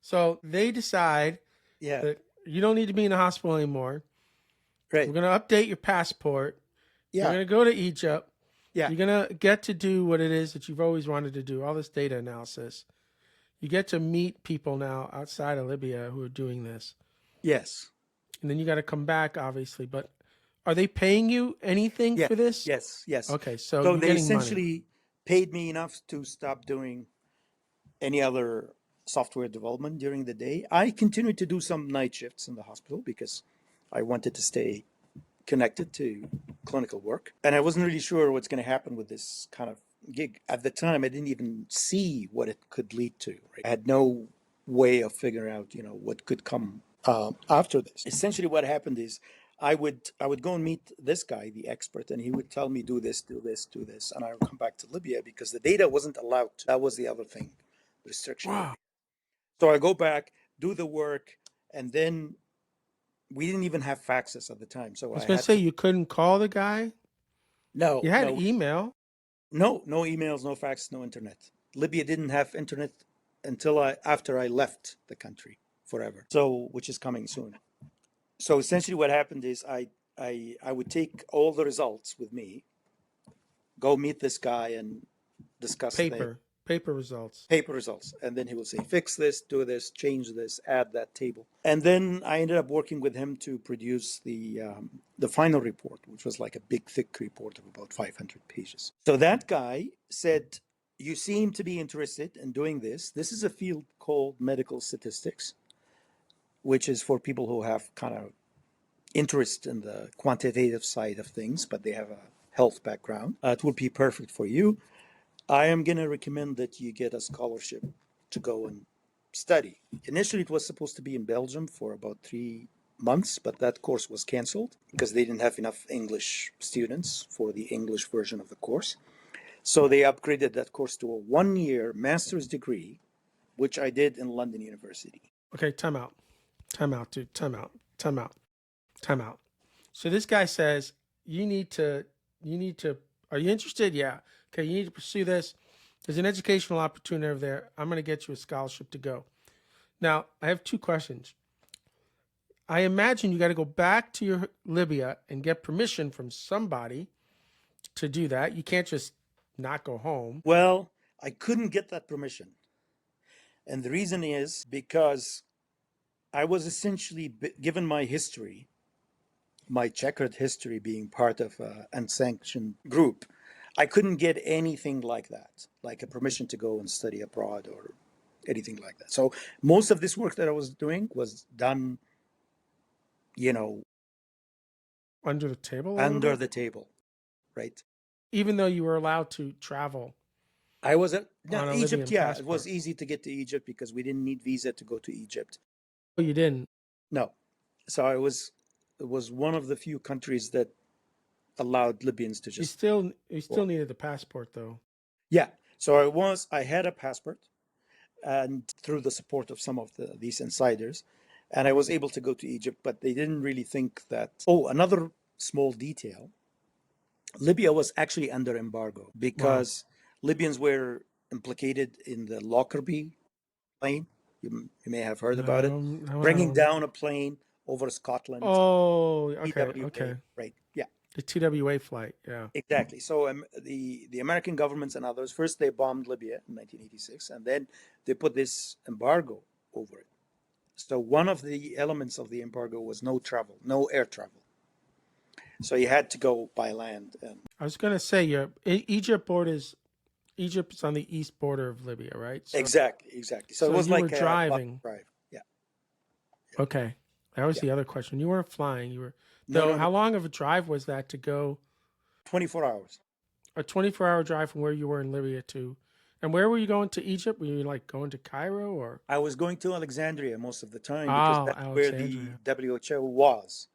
So they decide yeah, that you don't need to be in the hospital anymore. right. We're going to update your passport. You're Yeah, going to go to Egypt. yeah, You're going to get to do what it is that you've always wanted to do, all this data analysis. You get to meet people now outside of Libya who are doing this. yes, And then you got to come back, obviously. But are they paying you anything yeah, for this? yes. Okay, so So you're they getting money. essentially paid me enough to stop doing any other software development during the day. I continued to do some night shifts in the hospital because I wanted to stay connected to clinical work. And I wasn't really sure what's going to happen with this kind of gig. At the time, I didn't even see what it could lead to. Right? I had no way of figuring out, what could come after this. Essentially, what happened is I would go and meet this guy, the expert, and he would tell me do this, do this, do this, and I would come back to Libya because the data wasn't allowed. That was the other thing, the restriction. Wow. So I go back, do the work, and then we didn't even have faxes at the time, so I was I going to had say to. you couldn't call the guy. No, You had no, email. no emails, no fax, no internet. Libya didn't have internet until after I left the country forever. So, which is coming soon. So essentially, what happened is I would take all the results with me, go meet this guy, and discuss the Paper results. paper results, and then he will say, fix this, do this, change this, add that table. And then I ended up working with him to produce the final report, which was like a big thick report of about 500 pages. So that guy said, you seem to be interested in doing this. This is a field called medical statistics, which is for people who have kind of interest in the quantitative side of things, but they have a health background. It would be perfect for you. I am going to recommend that you get a scholarship to go and study. Initially, it was supposed to be in Belgium for about 3 months, but that course was canceled because they didn't have enough English students for the English version of the course. So they upgraded that course to a 1 year master's degree, which I did in London University. Okay, time out. Time out, dude. Time out. Time out. Time out. So this guy says, you need to, are you interested? Yeah. Okay, you need to pursue this. There's an educational opportunity over there. I'm going to get you a scholarship to go. Now, I have two questions. I imagine you got to go back to your Libya and get permission from somebody to do that. You can't just not go home. Well, I couldn't get that permission. And the reason is because I was essentially given my history, my checkered history being part of an unsanctioned group. I couldn't get anything like that, like a permission to go and study abroad or anything like that. So most of this work that I was doing was done, Under the table? under the table, right? Even though you were allowed to travel. I was On a Egypt. Libyan Yeah, it passport. was easy to get to Egypt because we didn't need visa to go to Egypt. Oh, you didn't? No, so it was one of the few countries that allowed Libyans to You just still needed the passport though. yeah. So I had a passport, and through the support of some of these insiders, and I was able to go to Egypt. But they didn't really think that. Oh, another small detail: Libya was actually under embargo because Libyans were implicated in the Lockerbie plane. You may have heard about it, No, bringing down a plane over Scotland. Oh, okay, TWA, right? Yeah, The TWA flight, yeah. exactly. So the American governments and others, first they bombed Libya in 1986, and then they put this embargo over it. So one of the elements of the embargo was no travel, no air travel. So you had to go by land. And I was gonna say Egypt's on the east border of Libya, right? So, exactly. So so it was you were like a driving. drive. Yeah. Okay, that was Yeah. the other question. You weren't flying. You were. No, How long of a drive was that to go? 24 hours. A 24-hour drive from where you were in Libya to, and where were you going to Egypt? Were you like going to Cairo or? I was going to Alexandria most of the time because that's where the Alexandria. WHO was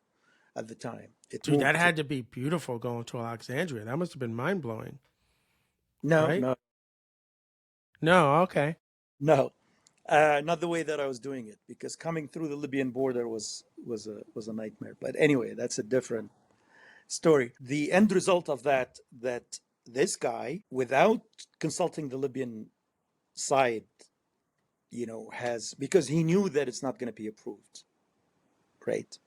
at the time. Dude, that had to be beautiful going to Alexandria. That must have been mind blowing. No, right? no, No, okay. no. Not the way that I was doing it, because coming through the Libyan border was a nightmare. But anyway, that's a different story. The end result of that this guy, without consulting the Libyan side, has, because he knew that it's not going to be approved, right?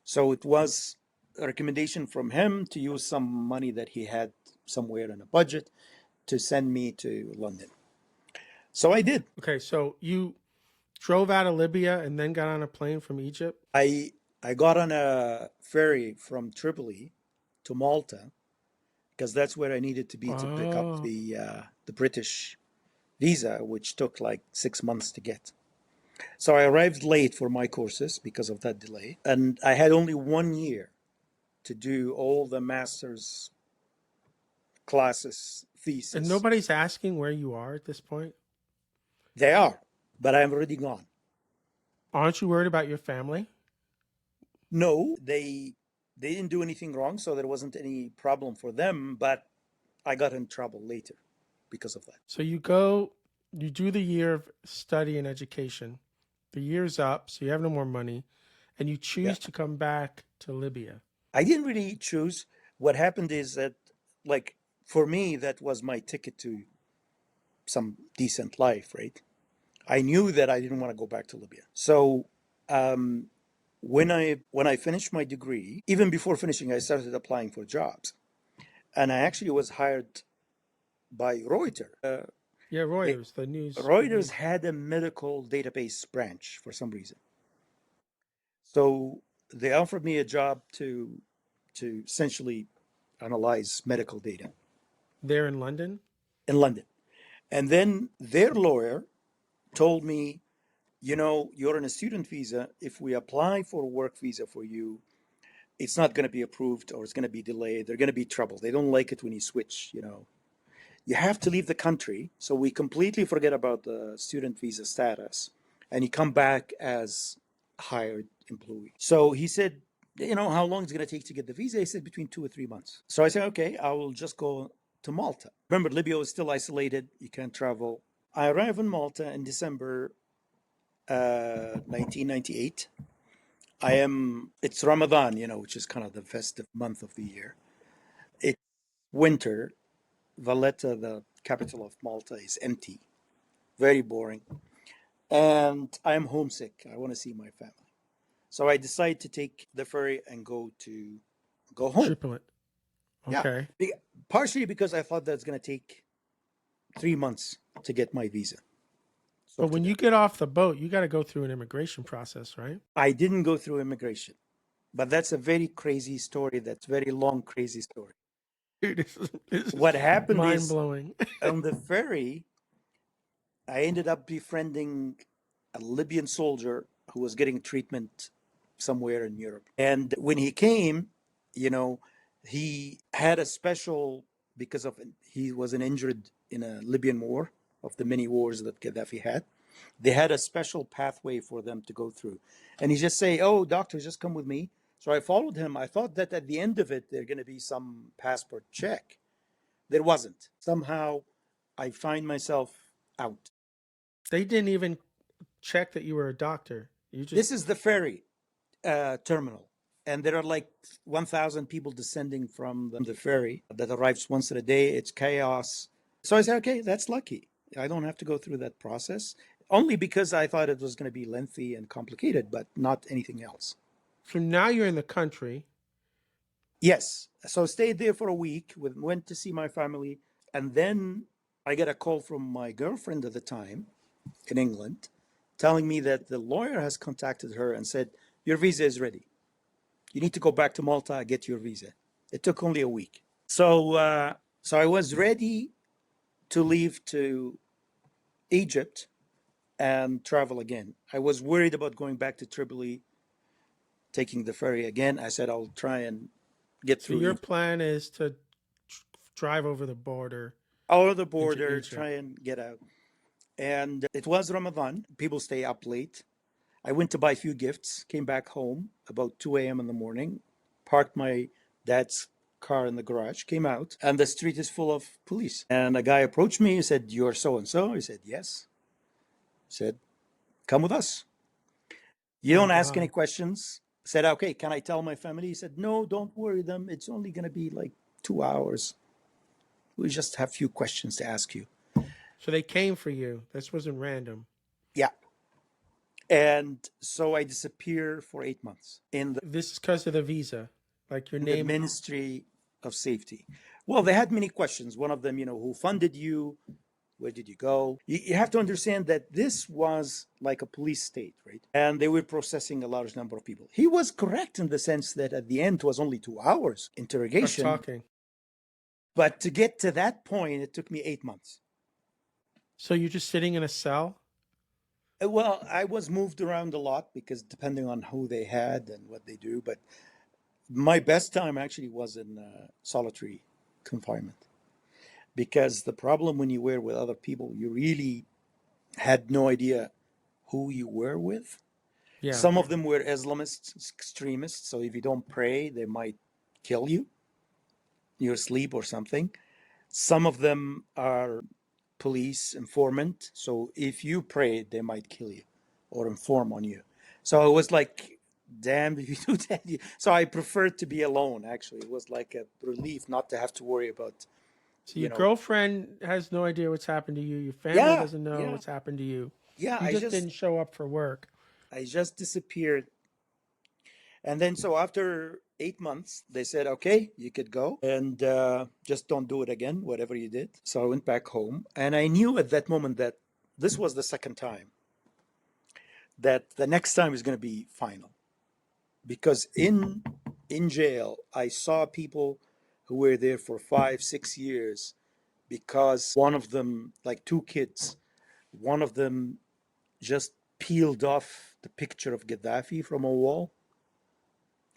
So it was a recommendation from him to use some money that he had somewhere in a budget to send me to London. So I did. Okay, so you drove out of Libya and then got on a plane from Egypt? I got on a ferry from Tripoli to Malta because that's where I needed to be to pick up the British visa, which took like 6 months to get. So I arrived late for my courses because of that delay, and I had only 1 year to do all the master's classes, thesis. And nobody's asking where you are at this point? They are, but I'm already gone. Aren't you worried about your family? No, they didn't do anything wrong, so there wasn't any problem for them, but I got in trouble later because of that. So you do the year of study and education. The year's up, so you have no more money, and you choose to come back to Libya. I didn't really choose. What happened is that, like, for me, that was my ticket to some decent life, right? I knew that I didn't want to go back to Libya. So when I finished my degree, even before finishing, I started applying for jobs. And I actually was hired by Reuters. Yeah, Reuters, the news. Reuters had a medical database branch for some reason. So they offered me a job to essentially analyze medical data. There in London? in London. And then their lawyer told me, you're on a student visa. If we apply for a work visa for you, it's not going to be approved or it's going to be delayed. They're going to be trouble. They don't like it when you switch. You have to leave the country. So we completely forget about the student visa status and you come back as a hired employee. So he said, how long is it going to take to get the visa? He said between 2 or 3 months. So I said, okay, I will just go to Malta. Remember, Libya was still isolated. You can't travel. I arrived in Malta in December 1998. It's Ramadan, which is kind of the festive month of the year. It's winter. Valletta, the capital of Malta, is empty, very boring. And I'm homesick. I want to see my family. So I decide to take the ferry and go home. Triplet. Yeah. Okay. Partially because I thought that's going to take 3 months to get my visa. But when you get off the boat, you got to go through an immigration process, right? I didn't go through immigration, but that's a very crazy story. That's a very long, crazy story. Dude, this is What happened mind is blowing. on the ferry, I ended up befriending a Libyan soldier who was getting treatment somewhere in Europe. And when he came, he had a special, because of he was an injured in a Libyan war, of the many wars that Gaddafi had. They had a special pathway for them to go through. And he just say, "Oh, doctor, just come with me." So I followed him. I thought that at the end of it, there's going to be some passport check. There wasn't. Somehow I find myself out. They didn't even check that you were a doctor. This is the ferry terminal. And there are like 1,000 people descending from the ferry that arrives once a day. It's chaos. So I said, okay, that's lucky. I don't have to go through that process, only because I thought it was going to be lengthy and complicated, but not anything else. So now you're in the country. Yes. So stayed there for a week, went to see my family. And then I get a call from my girlfriend at the time in England telling me that the lawyer has contacted her and said, your visa is ready. You need to go back to Malta, get your visa. It took only a week. So I was ready to leave to Egypt and travel again. I was worried about going back to Tripoli, taking the ferry again. I said, I'll try and get So through your Egypt. plan is to drive over the border. Over the border, Egypt. try and get out. And it was Ramadan. People stay up late. I went to buy a few gifts, came back home about 2 a.m. in the morning, parked my dad's car in the garage, came out, and the street is full of police. And a guy approached me, he said, you're so-and-so? I said, yes. He said, come with us. You don't ask any questions. I said, okay, can I tell my family? He said, no, don't worry them. It's only going to be like 2 hours. We just have a few questions to ask you. So they came for you. This wasn't random. Yeah. And so I disappear for 8 months in This is because of the visa. Like your the name. Ministry of Safety. Well, they had many questions. One of them, who funded you? Where did you go? You have to understand that this was like a police state, right? And they were processing a large number of people. He was correct in the sense that at the end it was only 2 hours interrogation. Talking. But to get to that point, it took me 8 months. So you're just sitting in a cell? Well, I was moved around a lot because depending on who they had and what they do. But my best time actually was in solitary confinement. Because the problem when you were with other people, you really had no idea who you were with. Yeah. Some of them were Islamists, extremists. So if you don't pray, they might kill you. You're asleep or something. Some of them are police informant. So if you prayed, they might kill you or inform on you. So it was like, damn, if you do that. So I preferred to be alone, actually. It was like a relief not to have to worry about. So your girlfriend has no idea what's happened to you. Your family doesn't know what's happened to you. Yeah, You just didn't show up for work. I just disappeared. And then so after 8 months, they said, okay, you could go and just don't do it again, whatever you did. So I went back home. And I knew at that moment that this was the second time, that the next time is going to be final. Because in jail, I saw people who were there for 5, 6 years because one of them, like two kids, one of them just peeled off the picture of Gaddafi from a wall.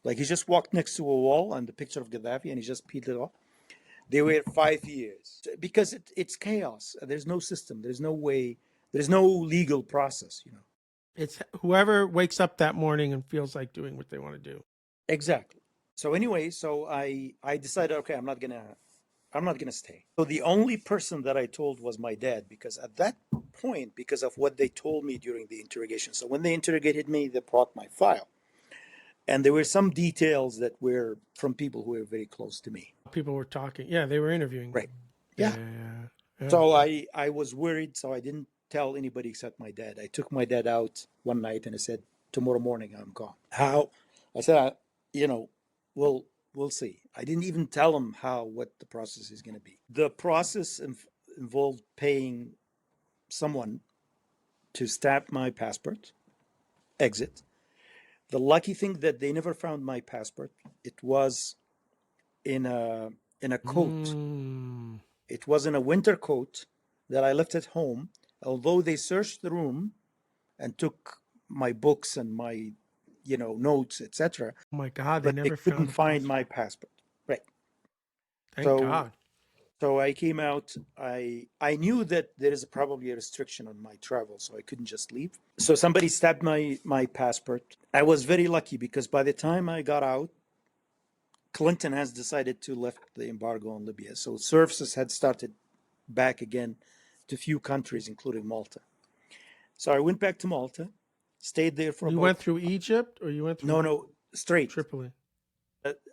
Like he just walked next to a wall and the picture of Gaddafi and he just peeled it off. They were 5 years because it's chaos. There's no system. There's no way. There's no legal process, you know. It's whoever wakes up that morning and feels like doing what they want to do. Exactly. So anyway, so I decided, okay, I'm not gonna stay. So the only person that I told was my dad, because at that point, because of what they told me during the interrogation. So when they interrogated me, they brought my file, and there were some details that were from people who were very close to me. People were talking. Yeah, they were interviewing. Right. Yeah. Yeah. So I was worried, so I didn't tell anybody except my dad. I took my dad out one night and I said, tomorrow morning I'm gone. How? I said, you know, we'll see. I didn't even tell him what the process is going to be. The process involved paying someone to stamp my passport, exit. The lucky thing that they never found my passport. It was in a coat. It was in a winter coat that I left at home. Although they searched the room and took my books and my, notes, etc. Oh my God, they But they never couldn't found find my passport. Right. Thank God. So I came out. I knew that there is probably a restriction on my travel, so I couldn't just leave. So somebody stabbed my passport. I was very lucky because by the time I got out, Clinton has decided to lift the embargo on Libya. So services had started back again to few countries, including Malta. So I went back to Malta, stayed there for You went through Egypt or you went through No, straight. Tripoli?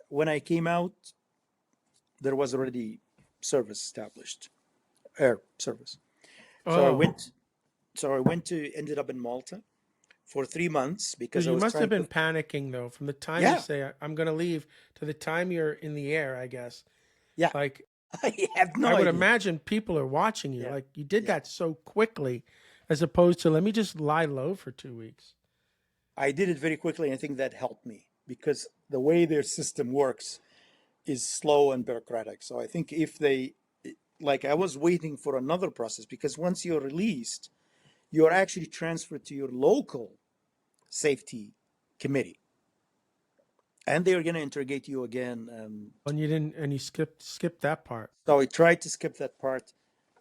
When I came out, there was already service established, air service. So I went to ended up in Malta for 3 months because So I you was must have trying been panicking though, from the time Yeah. you say I'm going to leave to the time you're in the air, I guess. Yeah. Like I have no I would idea. imagine people are watching you. Yeah. Like you did Yeah. that so quickly, as opposed to let me just lie low for 2 weeks. I did it very quickly, and I think that helped me because the way their system works is slow and bureaucratic. So I think if they, like, I was waiting for another process because once you're released, you're actually transferred to your local safety committee, and they're going to interrogate you again. And you didn't, and you skipped that part. So I tried to skip that part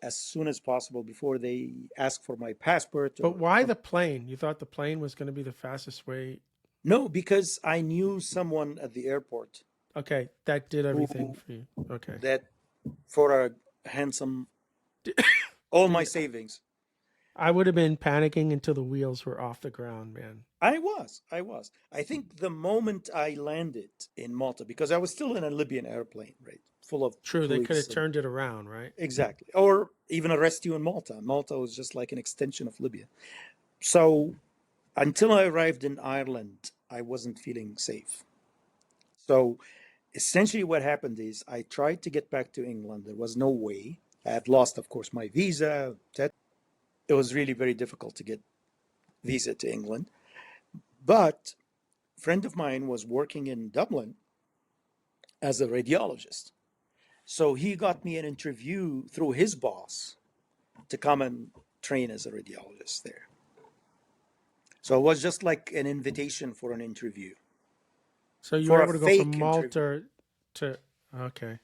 as soon as possible before they ask for my passport. But why the plane? You thought the plane was going to be the fastest way? No, because I knew someone at the airport. Okay, that did everything for you. Okay. That for a handsome, all my savings. I would have been panicking until the wheels were off the ground, man. I was. I think the moment I landed in Malta, because I was still in a Libyan airplane, right, full of True, they could have police turned it around, right? Exactly, or even arrest you in Malta. Malta was just like an extension of Libya. So until I arrived in Ireland, I wasn't feeling safe. So essentially, what happened is I tried to get back to England. There was no way. I had lost, of course, my visa. It was really very difficult to get visa to England. But a friend of mine was working in Dublin as a radiologist. So he got me an interview through his boss to come and train as a radiologist there. So it was just like an invitation for an interview. So you For were a able to go fake from Malta to okay.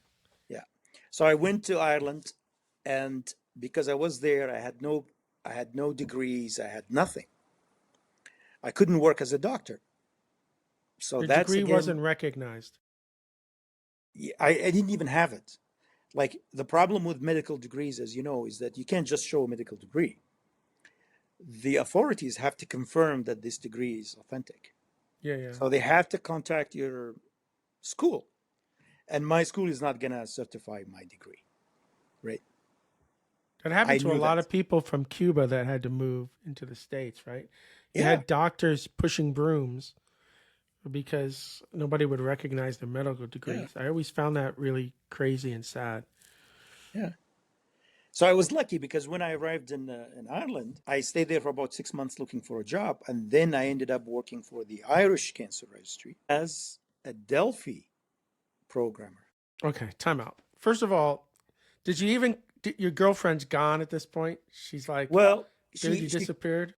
Yeah. So I went to Ireland, and because I was there, I had no degrees, I had nothing. I couldn't work as a doctor. So Your that's degree again, wasn't recognized. I didn't even have it. Like the problem with medical degrees, as you know, is that you can't just show a medical degree. The authorities have to confirm that this degree is authentic. Yeah. So they have to contact your school. And my school is not going to certify my degree, right? That happened I to a knew lot that. of people from Cuba that had to move into the States, right? You Yeah. had doctors pushing brooms because nobody would recognize their medical degrees. I always found that really crazy and sad. Yeah. So I was lucky because when I arrived in Ireland, I stayed there for about 6 months looking for a job. And then I ended up working for the Irish Cancer Registry as a Delphi programmer. Okay, time out. First of all, did you even your girlfriend's gone at this point. She's like, Well, dude, you she disappeared.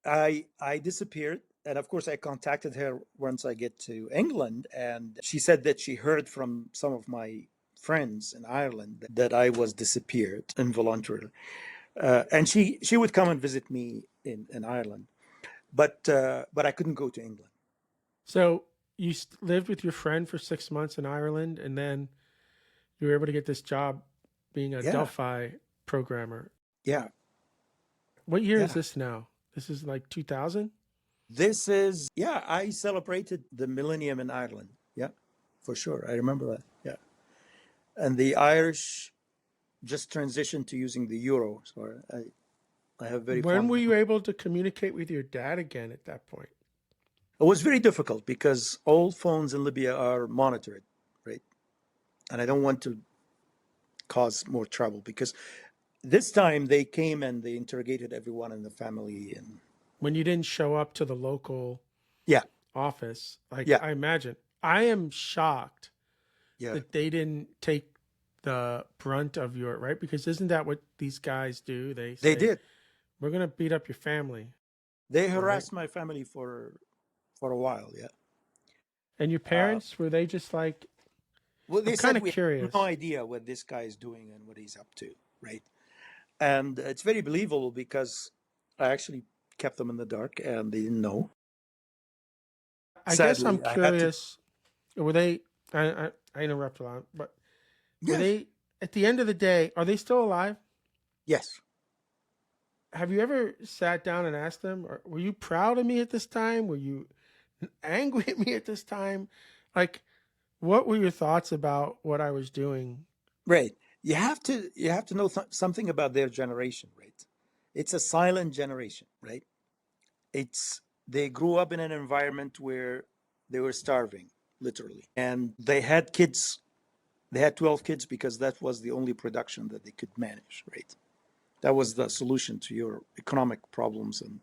I disappeared, and of course I contacted her once I get to England, and she said that she heard from some of my friends in Ireland that I was disappeared involuntarily, and she would come and visit me in Ireland, but I couldn't go to England. So you lived with your friend for 6 months in Ireland, and then you were able to get this job being a Yeah, Delphi programmer. yeah, What year is yeah. this now? This is like 2000? This is yeah. I celebrated the millennium in Ireland. Yeah, for sure. I remember that. Yeah, and the Irish just transitioned to using the euro, so I have very When fond were you memories. able to communicate with your dad again at that point? It was very difficult because all phones in Libya are monitored, right? And I don't want to cause more trouble because this time they came and they interrogated everyone in the family and When you didn't show up to the local yeah, office, like yeah, I imagine, I am shocked yeah. that they didn't take the brunt of your, right? Because isn't that what these guys do? They They say, did. we're going to beat up your family, They right? harassed my family for a while, yeah. And your Uh, parents, were they just like, well, I'm they kind said of we have no curious. idea what this guy is doing and what he's up to, right? And it's very believable because I actually kept them in the dark and they didn't know. I guess I'm Sadly, I had to. curious. Were they, I interrupt a lot, but were Yes, they, at the end of the day, are they still alive? yes. Have you ever sat down and asked them, or were you proud of me at this time? Were you angry at me at this time? Like, what were your thoughts about what I was doing? Right. You have to know something about their generation, right? It's a silent generation, right? It's they grew up in an environment where they were starving, literally. And they had kids. They had 12 kids because that was the only production that they could manage, right? That was the solution to your economic problems and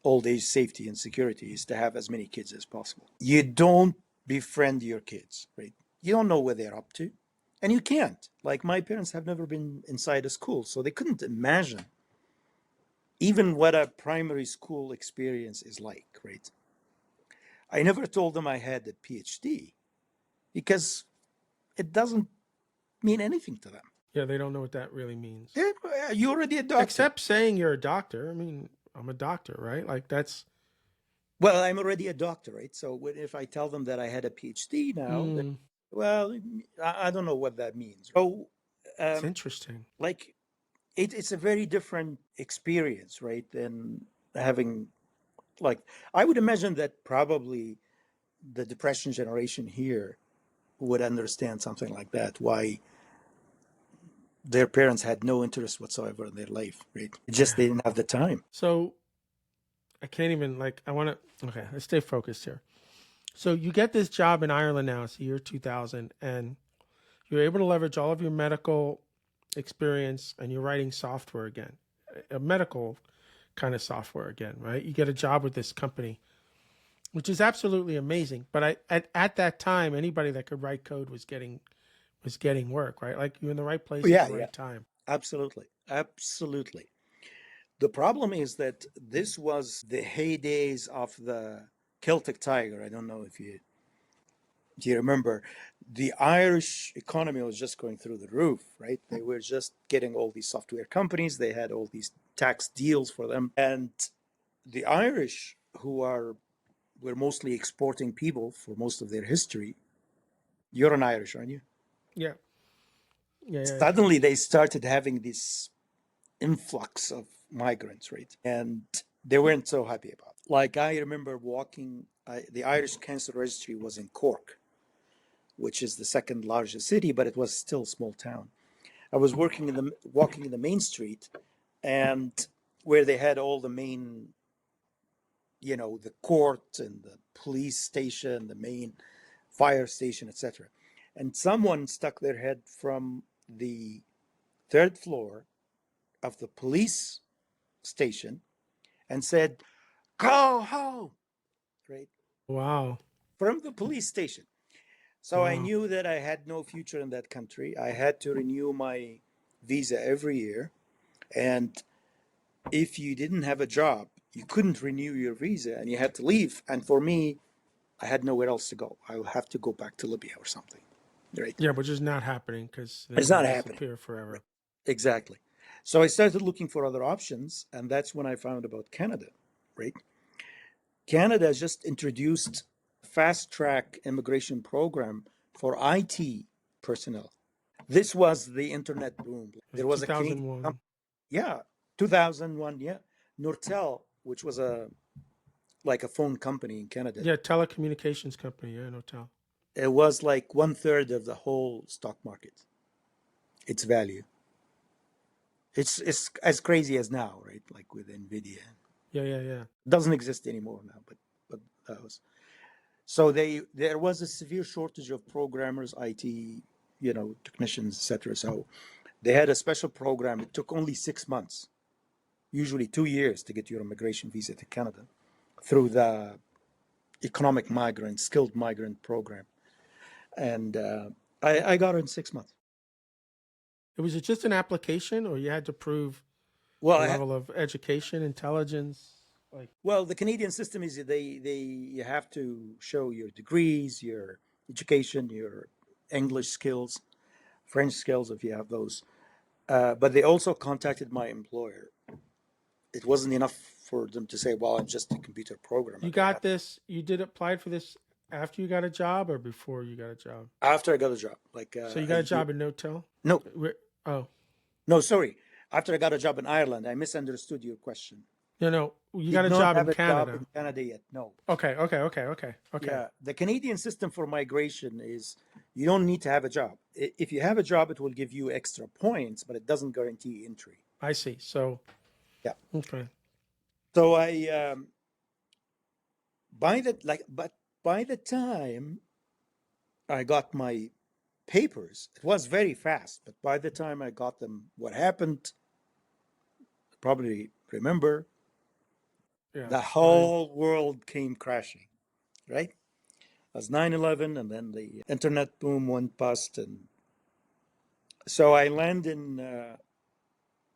old age safety and security is to have as many kids as possible. You don't befriend your kids, right? You don't know what they're up to. And you can't. Like my parents have never been inside a school, so they couldn't imagine even what a primary school experience is like, right? I never told them I had a PhD because it doesn't mean anything to them. Yeah, they don't know what that really means. You're already a doctor. Except saying you're a doctor. I mean, I'm a doctor, right? Like that's Well, I'm already a doctor, right? So if I tell them that I had a PhD now, mm, well, I don't know what that means. So, it's um, interesting. like, it's a very different experience, right? Than having, like, I would imagine that probably the depression generation here would understand something like that. Why their parents had no interest whatsoever in their life, right? Just Yeah. they didn't have the time. So I can't even like. I want to. Okay, let's stay focused here. So you get this job in Ireland now. It's the year 2000, and you're able to leverage all of your medical experience, and you're writing software again, a medical kind of software again, right? You get a job with this company, which is absolutely amazing. But at that time, anybody that could write code was getting work, right? Like you're in the right place at Yeah, the yeah, right time. absolutely, absolutely. The problem is that this was the heydays of the Celtic Tiger. I don't know if you remember. The Irish economy was just going through the roof, right? They were just getting all these software companies. They had all these tax deals for them, and the Irish, who are were mostly exporting people for most of their history. You're an Irish, aren't you? Yeah, yeah, yeah, yeah. Suddenly, they started having this influx of migrants, right? And they weren't so happy about it. Like I remember walking, the Irish Cancer Registry was in Cork, which is the second largest city, but it was still a small town. I was walking in the main street, and where they had all the main, the court and the police station, the main fire station, etc. And someone stuck their head from the third floor of the police station and said, "Go home," right? Wow, From the police station. So I wow. knew that I had no future in that country. I had to renew my visa every year. And if you didn't have a job, you couldn't renew your visa and you had to leave. And for me, I had nowhere else to go. I would have to go back to Libya or something. Right. Yeah, which is not happening because they're It's going not to happening. disappear forever. Exactly. So I started looking for other options, and that's when I found about Canada, right? Canada just introduced fast track immigration program for IT personnel. This was the internet boom. There was a Canadian 2001. yeah, 2001, yeah. Nortel, which was like a phone company in Canada. Yeah, telecommunications company. Yeah, no tell. It was like 1/3 of the whole stock market, its value. It's as crazy as now, right? Like with Nvidia. Yeah. Doesn't exist anymore now, but that was so there was a severe shortage of programmers, IT, technicians, etc. So they had a special program. It took only 6 months, usually 2 years, to get your immigration visa to Canada through the economic migrant, skilled migrant program, and I got it in 6 months. It was just an application, or you had to prove Well, a level of education, intelligence, like. well, the Canadian system is they you have to show your degrees, your education, your English skills, French skills if you have those. But they also contacted my employer. It wasn't enough for them to say, "Well, I'm just a computer programmer." You got this. You did applied for this after you got a job or before you got a job? After I got a job, like So you a got a year. job in Notel? No, Oh, no, sorry. After I got a job in Ireland, I misunderstood your question. no. You got Did a not job in have a job Canada. in Canada yet. No. Okay. Yeah, the Canadian system for migration is you don't need to have a job. If you have a job, it will give you extra points, but it doesn't guarantee entry. I see. So, Yeah. okay. So I but by the time I got my papers, it was very fast. But by the time I got them, what happened? Probably remember Yeah. the whole world came crashing, right? As 9/11, and then the internet boom went bust, and so I landed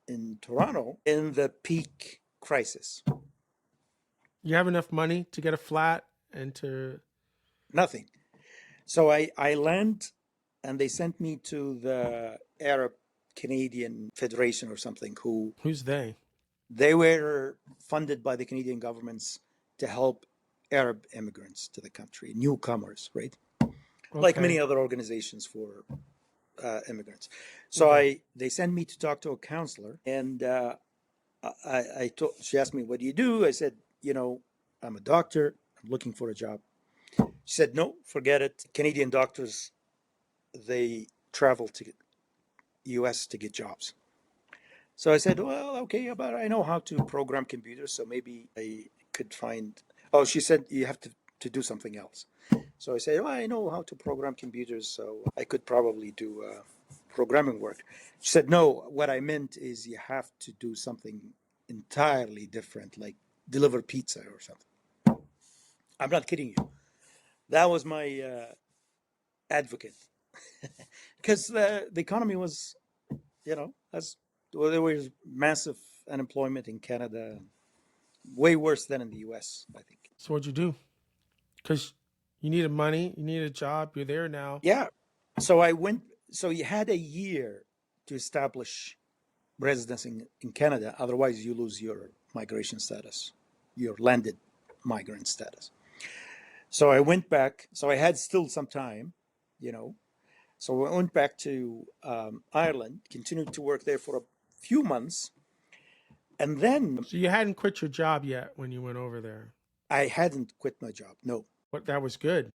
in Toronto in the peak crisis. You have enough money to get a flat and to. Nothing. So I land, and they sent me to the Arab Canadian Federation or something, who Who's they? they were funded by the Canadian governments to help Arab immigrants to the country, newcomers, right? Like many Okay. other organizations for immigrants. So Okay. they sent me to talk to a counselor, and she asked me, "What do you do?" I said, "I'm a doctor. I'm looking for a job." She said, "No, forget it. Canadian doctors, they travel to U.S. to get jobs." So I said, "Well, okay, but I know how to program computers, so maybe I could find." Oh, she said, "You have to do something else." So I said, "Well, I know how to program computers, so I could probably do programming work." She said, "No, what I meant is you have to do something entirely different, like deliver pizza or something." I'm not kidding you. That was my advocate, because the economy was, as well, there was massive unemployment in Canada, way worse than in the U.S. I think. So what'd you do? Because you needed money, you needed a job. You're there now. Yeah. So I went. So you had a year to establish residence in Canada. Otherwise, you lose your migration status, your landed migrant status. So I went back. So I had still some time, you know. So I went back to Ireland, continued to work there for a few months, and then So you hadn't quit your job yet when you went over there. I hadn't quit my job. No. But that was good.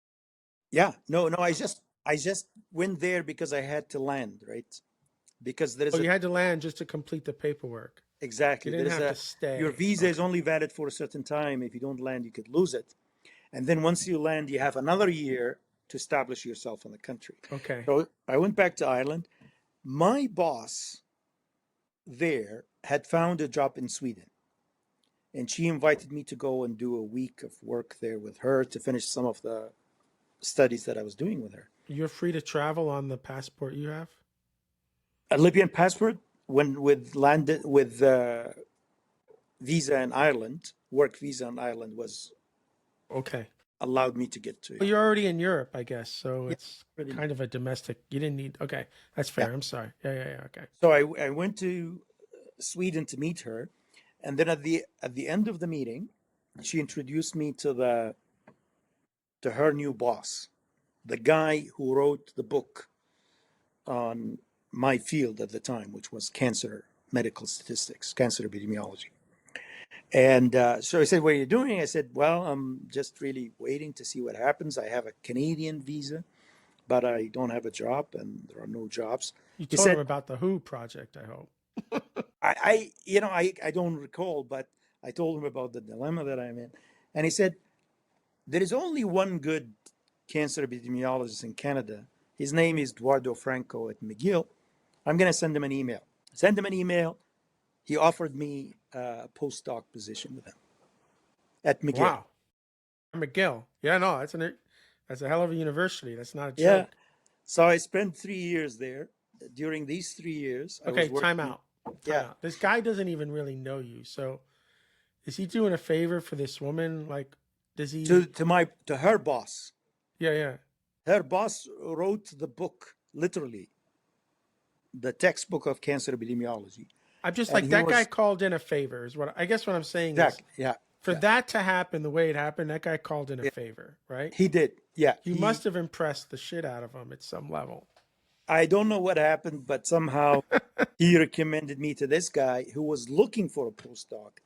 Yeah. No. No. I just went there because I had to land, right? Because there Oh, is a you had to land just to complete the paperwork. exactly You there didn't is have to a your stay. visa is Okay. only valid for a certain time. If you don't land, you could lose it. And then once you land, you have another year to establish yourself in the country. Okay. So I went back to Ireland. My boss there had found a job in Sweden, and she invited me to go and do a week of work there with her to finish some of the studies that I was doing with her. You're free to travel on the passport you have? A Libyan passport? when with visa in Ireland, work visa in Ireland was Okay. allowed me to get to. Well, you're already in Europe, I guess, so Yeah, it's pretty much. kind of a domestic. You didn't need. Okay, that's Yeah. fair. I'm sorry. Yeah. Okay. So I went to Sweden to meet her, and then at the end of the meeting, she introduced me to her new boss, the guy who wrote the book on my field at the time, which was cancer medical statistics, cancer epidemiology. And so I said, "What are you doing?" I said, "Well, I'm just really waiting to see what happens. I have a Canadian visa, but I don't have a job, and there are no jobs." You He told him said, about the Who project, I hope. I don't recall, but I told him about the dilemma that I'm in. And he said, there is only one good cancer epidemiologist in Canada. His name is Eduardo Franco at McGill. I'm going to send him an email. Send him an email. He offered me a postdoc position with him at McGill. Wow. McGill. Yeah, no, that's a hell of a university. That's not a Yeah. joke. So I spent 3 years there. During these 3 years, I was Okay, time working. out. Time Yeah. out. This guy doesn't even really know you. So is he doing a favor for this woman? Like, does he? To her boss. Yeah. Her boss wrote the book, literally, the textbook of cancer epidemiology. I'm just And like, he that guy was called in a favor, is what I guess what I'm saying is exactly, yeah, for yeah, that to happen the way it happened, that guy called in a yeah. favor, right? He did, yeah. You must have impressed the shit out of him at some level. I don't know what happened, but somehow he recommended me to this guy who was looking for a postdoc,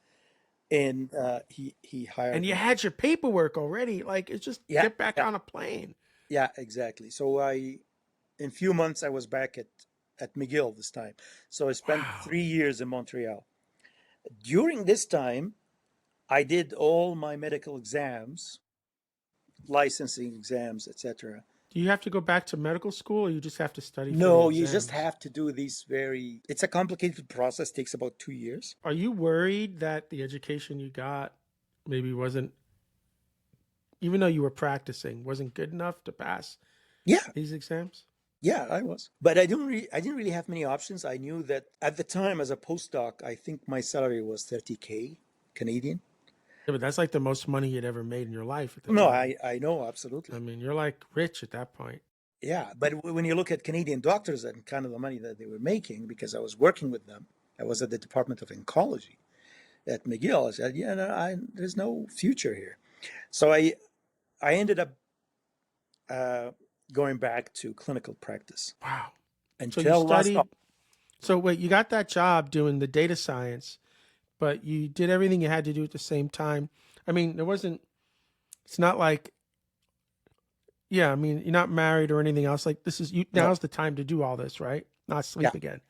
and he hired And you me. had your paperwork already. Like, it's just Yeah, get back yeah, on a plane. yeah, exactly. So in a few months, I was back at McGill this time. So I spent Wow. 3 years in Montreal. During this time, I did all my medical exams, licensing exams, etc. Do you have to go back to medical school, or you just have to study for the No, you just exams? have to do these it's a complicated process, takes about 2 years. Are you worried that the education you got maybe wasn't, even though you were practicing, wasn't good enough to pass Yeah, these exams? yeah, I was. But I didn't really have many options. I knew that at the time as a postdoc, I think my salary was 30K Canadian. Yeah, but that's like the most money you'd ever made in your life at the No, time. I know, absolutely. I mean, you're like rich at that point. Yeah, but when you look at Canadian doctors and kind of the money that they were making, because I was working with them, I was at the Department of Oncology at McGill. I said, yeah, no, there's no future here. So I ended up going back to clinical practice Wow. So you until last. studied. So wait, you got that job doing the data science, but you did everything you had to do at the same time. I mean, it's not like, yeah, I mean, you're not married or anything else. Like, this is, No, now's the time to do all this, right? Not sleep yeah, again.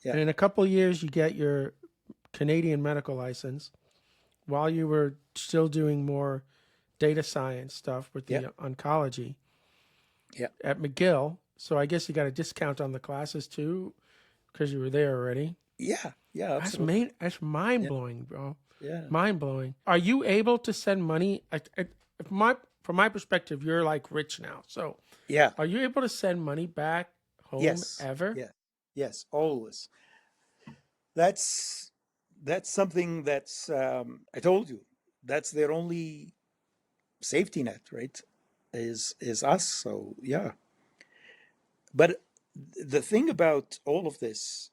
yeah, And in a couple of years, you get your Canadian medical license while you were still doing more data science stuff with yeah, the oncology yeah, at McGill. So I guess you got a discount on the classes too because you were there already. yeah, absolutely. That's mind Yeah, blowing, bro. yeah, Mind blowing. Are you able to send money? From my perspective, you're like rich now. So yeah. are you able to send money back home Yes, ever? yeah, yes, always. That's something that's I told you, that's their only safety net, right? Is us. So yeah. But the thing about all of this,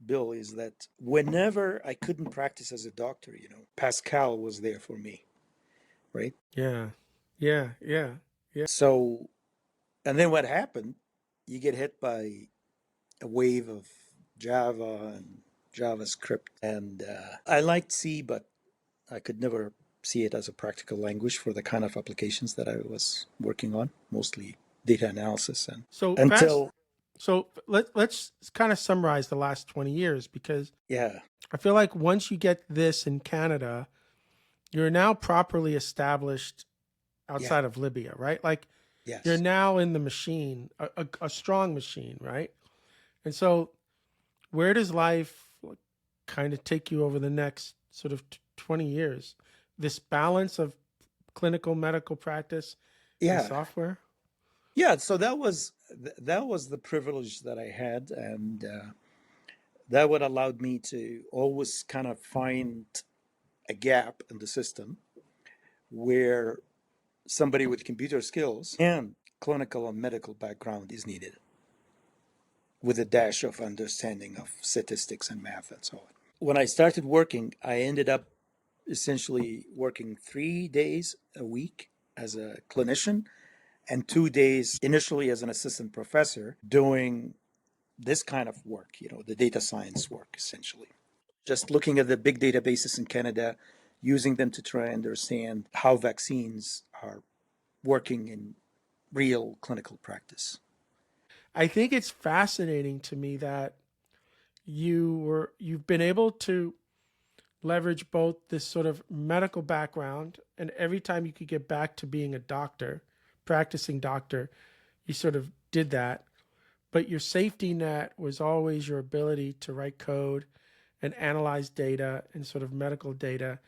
Bill, is that whenever I couldn't practice as a doctor, Pascal was there for me, right? Yeah. Yeah. Yeah. Yeah. So, and then what happened? You get hit by a wave of Java and JavaScript, and I liked C, but I could never see it as a practical language for the kind of applications that I was working on, mostly data analysis, and So fast. until So let's kind of summarize the last 20 years because yeah, I feel like once you get this in Canada, you're now properly established yeah, outside of Libya, right? Like you're yes, now in the machine, a strong machine, right? And so where does life kind of take you over the next sort of 20 years? This balance of clinical medical practice and yeah, software? yeah. So that was the privilege that I had, and That would allowed me to always kind of find a gap in the system where somebody with computer skills and clinical and medical background is needed, with a dash of understanding of statistics and math and so on. When I started working, I ended up essentially working 3 days a week as a clinician and 2 days initially as an assistant professor doing this kind of work, the data science work, essentially. Just looking at the big databases in Canada, using them to try and understand how vaccines are working in real clinical practice. I think it's fascinating to me that you've been able to leverage both this sort of medical background, and every time you could get back to being a doctor, practicing doctor, you sort of did that. But your safety net was always your ability to write code and analyze data and sort of medical data.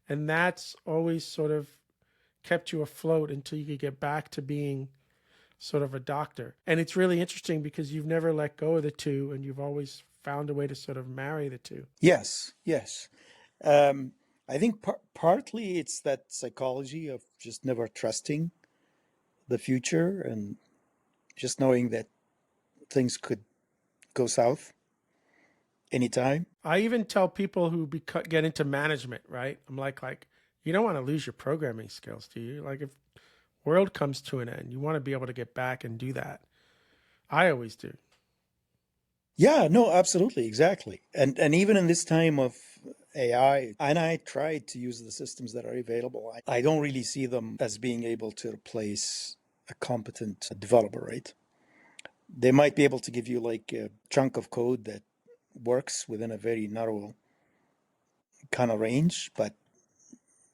And that's always sort of kept you afloat until you could get back to being sort of a doctor. And it's really interesting because you've never let go of the two, and you've always found a way to sort of marry the two. Yes, yes. I think partly it's that psychology of just never trusting the future and just knowing that things could go south anytime. I even tell people who get into management, right? I'm like, you don't want to lose your programming skills, do you? Like, if world comes to an end, you want to be able to get back and do that. I always do. Yeah, no, absolutely, exactly. And even in this time of AI, and I tried to use the systems that are available, I don't really see them as being able to replace a competent developer, right? They might be able to give you like a chunk of code that works within a very narrow kind of range, but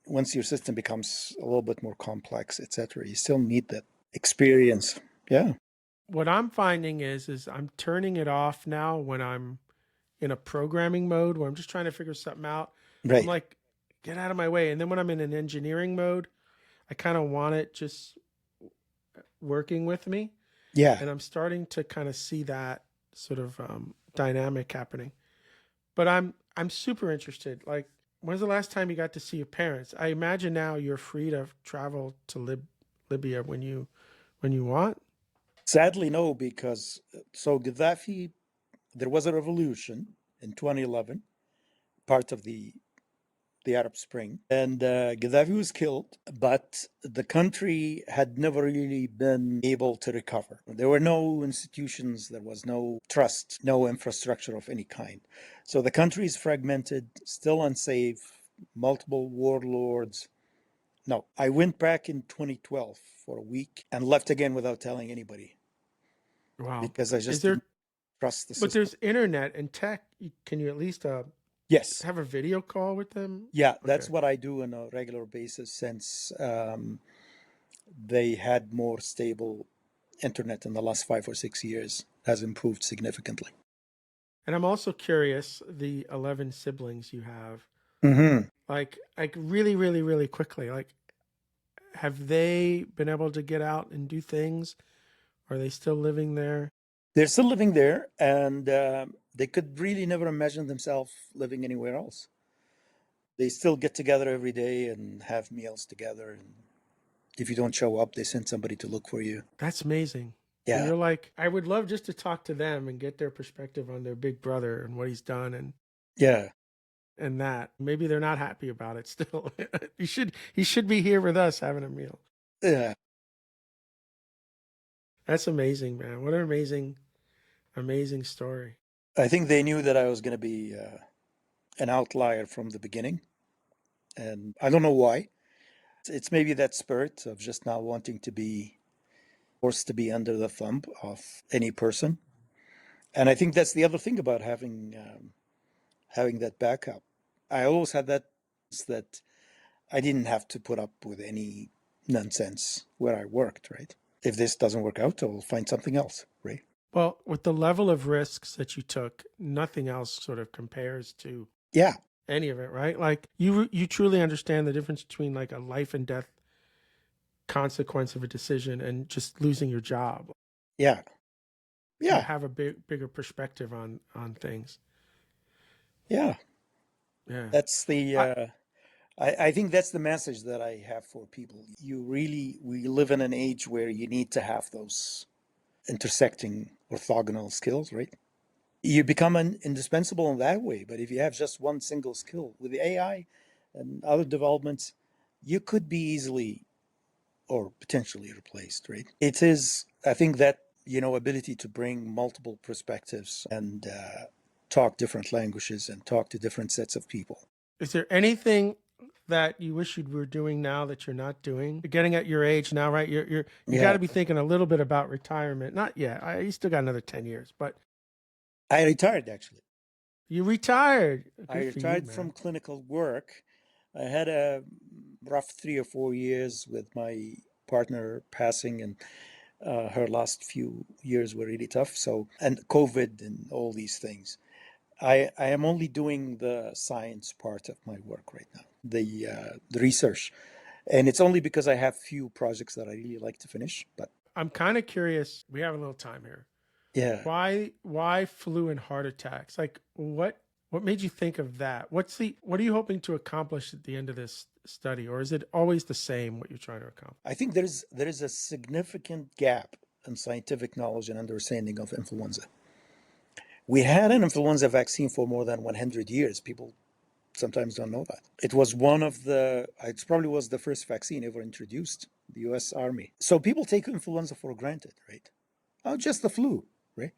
once your system becomes a little bit more complex, etc., you still need that experience. Yeah. What I'm finding is I'm turning it off now when I'm in a programming mode where I'm just trying to figure something out. I'm Right. like, get out of my way. And then when I'm in an engineering mode, I kind of want it just working with me. Yeah. And I'm starting to kind of see that sort of dynamic happening. But I'm super interested. Like, when's the last time you got to see your parents? I imagine now you're free to travel to Libya when you want. Sadly, no, because so Gaddafi, there was a revolution in 2011, part of the Arab Spring, and Gaddafi was killed, but the country had never really been able to recover. There were no institutions, there was no trust, no infrastructure of any kind. So the country is fragmented, still unsafe, multiple warlords. No, I went back in 2012 for a week and left again without telling anybody Wow. because I Is just there, didn't trust the but system. there's internet and tech. Can you at least Yes. have a video call with them? Yeah, that's Okay. what I do on a regular basis since they had more stable internet in the last 5 or 6 years, has improved significantly. And I'm also curious, the 11 siblings you have, Hmm. like really, really, really quickly, like, have they been able to get out and do things? Are they still living there? They're still living there, and they could really never imagine themselves living anywhere else. They still get together every day and have meals together. And if you don't show up, they send somebody to look for you. That's amazing. And Yeah, you're like, I would love just to talk to them and get their perspective on their big brother and what he's done yeah, and that. Maybe they're not happy about it still. He should be here with us having a meal. yeah. That's amazing, man. What an amazing story. I think they knew that I was going to be an outlier from the beginning, and I don't know why. It's maybe that spirit of just not wanting to be forced to be under the thumb of any person. And I think that's the other thing about having that backup. I always had that I didn't have to put up with any nonsense where I worked, right? If this doesn't work out, I'll find something else, right? Well, with the level of risks that you took, nothing else sort of compares to Yeah, any of it, right? Like you truly understand the difference between like a life and death consequence of a decision and just losing your job. yeah, You yeah. have a bigger perspective on things. Yeah, Yeah. that's the. I, I think that's the message that I have for people. We live in an age where you need to have those intersecting orthogonal skills, right? You become indispensable in that way. But if you have just one single skill with the AI and other developments, you could be easily or potentially replaced, right? It is, I think that, ability to bring multiple perspectives and talk different languages and talk to different sets of people. is there anything that you wish you were doing now that you're not doing? You're getting at your age now, right? You got Yeah, to be thinking a little bit about retirement. Not yet. You still got another 10 years, but I retired actually. you retired. I Good for you, retired from man. clinical work. I had a rough 3 or 4 years with my partner passing, and her last few years were really tough. So, and COVID and all these things. I am only doing the science part of my work right now, the research, and it's only because I have few projects that I really like to finish. But I'm kind of curious. We have a little time here. yeah, Why flu and heart attacks? Like what made you think of that? What are you hoping to accomplish at the end of this study, or is it always the same what you're trying to accomplish? I think there is a significant gap in scientific knowledge and understanding of influenza. We had an influenza vaccine for more than 100 years. People sometimes don't know that. It probably was the first vaccine ever introduced, the US Army. So people take influenza for granted, right? Oh, just the flu, right?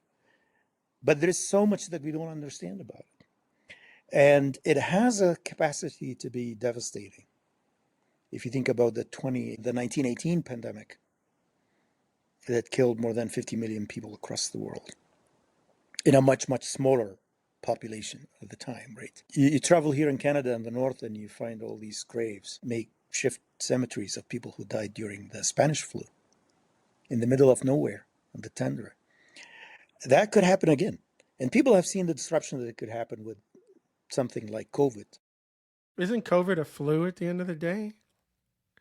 But there is so much that we don't understand about it. And it has a capacity to be devastating. If you think about the 1918 pandemic that killed more than 50 million people across the world in a much, much smaller population at the time, right? You travel here in Canada in the north and you find all these graves, makeshift cemeteries of people who died during the Spanish flu in the middle of nowhere on the tundra. That could happen again. And people have seen the disruption that it could happen with something like COVID. Isn't COVID a flu at the end of the day?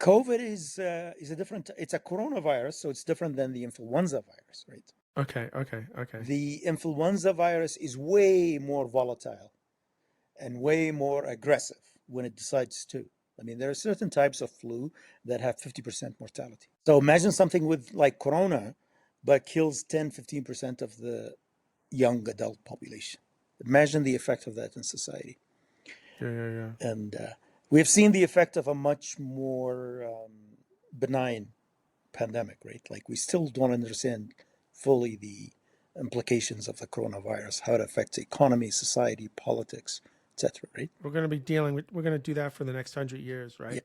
COVID is a different. It's a coronavirus, so it's different than the influenza virus, right? Okay. The influenza virus is way more volatile and way more aggressive when it decides to. I mean, there are certain types of flu that have 50% mortality. So imagine something with like corona, but kills 10-15% of the young adult population. Imagine the effect of that in society. Yeah. And we have seen the effect of a much more benign pandemic, right? Like we still don't understand fully the implications of the coronavirus, how it affects the economy, society, politics, etc. Right? We're going to be we're going to do that for the next 100 years, Yeah, right?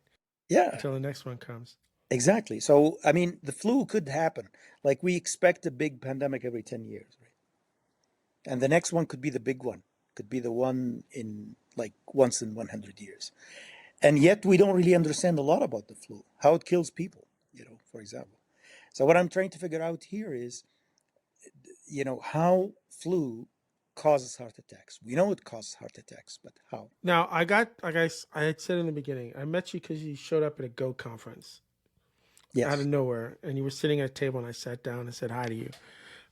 yeah, Until the next one comes. exactly. So I mean, the flu could happen. Like we expect a big pandemic every 10 years, right? And the next one could be the big one, could be the one in like once in 100 years. And yet we don't really understand a lot about the flu, how it kills people, for example. So what I'm trying to figure out here is, how flu causes heart attacks. We know it causes heart attacks, but how? Now, I got like I had said in the beginning, I met you because you showed up at a Go conference out of Yes. nowhere, and you were sitting at a table, and I sat down and said hi to you,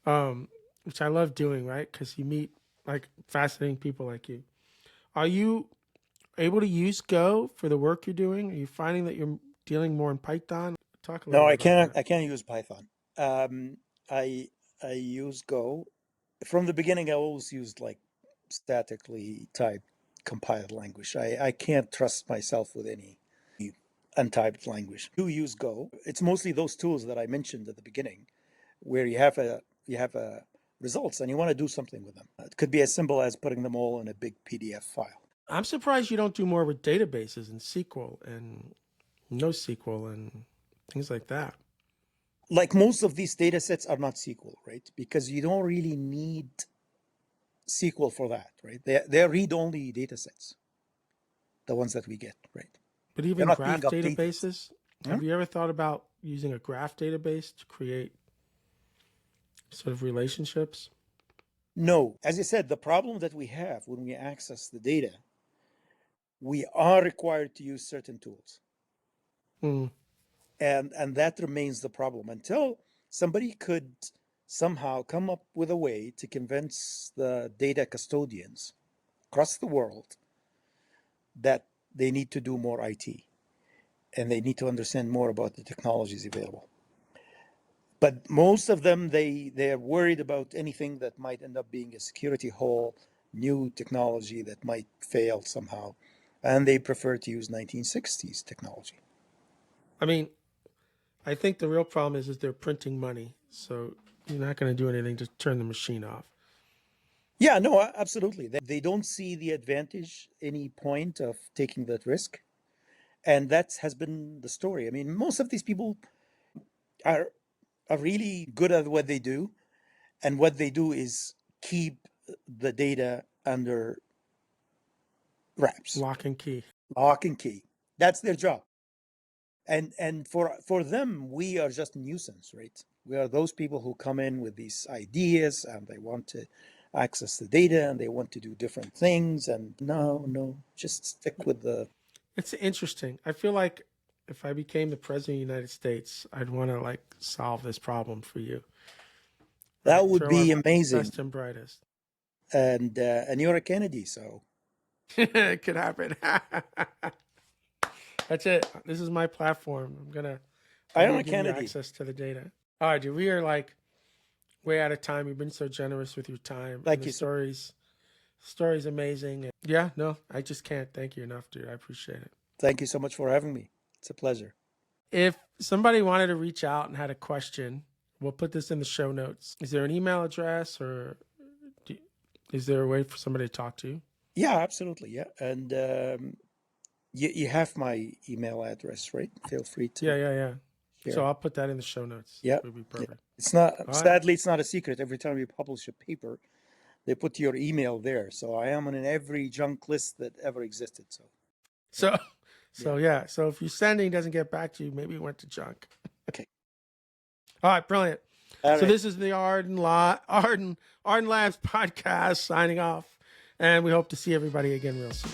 um, which I love doing, right? Because you meet like fascinating people like you. Are you able to use Go for the work you're doing? Are you finding that you're dealing more in Python? Talk a little No, bit I about can't. that. I can't use Python. Um, I I use Go. From the beginning, I always used like statically typed compiled language. I can't trust myself with any untyped language. Do use Go. It's mostly those tools that I mentioned at the beginning, where you have a results and you want to do something with them. It could be as simple as putting them all in a big PDF file. I'm surprised you don't do more with databases and SQL and NoSQL and things like that. Like most of these data sets are not SQL, right? Because you don't really need SQL for that, right? They're read-only data sets, the ones that we get, right? But They're even not being graph updated. databases, Hmm? have you ever thought about using a graph database to create sort of relationships? No. As I said, the problem that we have when we access the data, we are required to use certain tools. Hmm. And that remains the problem until somebody could somehow come up with a way to convince the data custodians across the world that they need to do more IT and they need to understand more about the technologies available. But most of them, they're worried about anything that might end up being a security hole, new technology that might fail somehow. And they prefer to use 1960s technology. I mean, I think the real problem is they're printing money. So you're not going to do anything to turn the machine off. Yeah, no, absolutely. They don't see the advantage, any point of taking that risk. And that has been the story. I mean, most of these people are really good at what they do. And what they do is keep the data under wraps, Lock and key. lock and key. That's their job. And for them, we are just a nuisance, right? We are those people who come in with these ideas and they want to access the data and they want to do different things. And no, just stick with the. It's interesting. I feel like if I became the president of the United States, I'd want to like solve this problem for you. That would Throw be our amazing. Best and brightest. And you're a Kennedy, so It could happen. That's it. This is my platform. I am a give you Kennedy. access to the data. All right, dude. We are like way out of time. You've been so generous with your time. Thank And you, the story's amazing. And yeah, no, I just can't thank you enough, dude. I appreciate it. Thank you so much for having me. It's a pleasure. If somebody wanted to reach out and had a question, we'll put this in the show notes. Is there an email address or is there a way for somebody to talk to you? Yeah, absolutely. Yeah. And you have my email address, right? Feel free to. Yeah. share. So I'll put that in the show notes. Yeah. It'll be perfect. It's not, right. sadly, it's not a secret. Every time you publish a paper, they put your email there. So I am on every junk list that ever existed. So yeah. So if your sending doesn't get back to you, maybe it went to junk. Okay. All right, brilliant. All So right. this is the Ardan Labs Podcast signing off, and we hope to see everybody again real soon.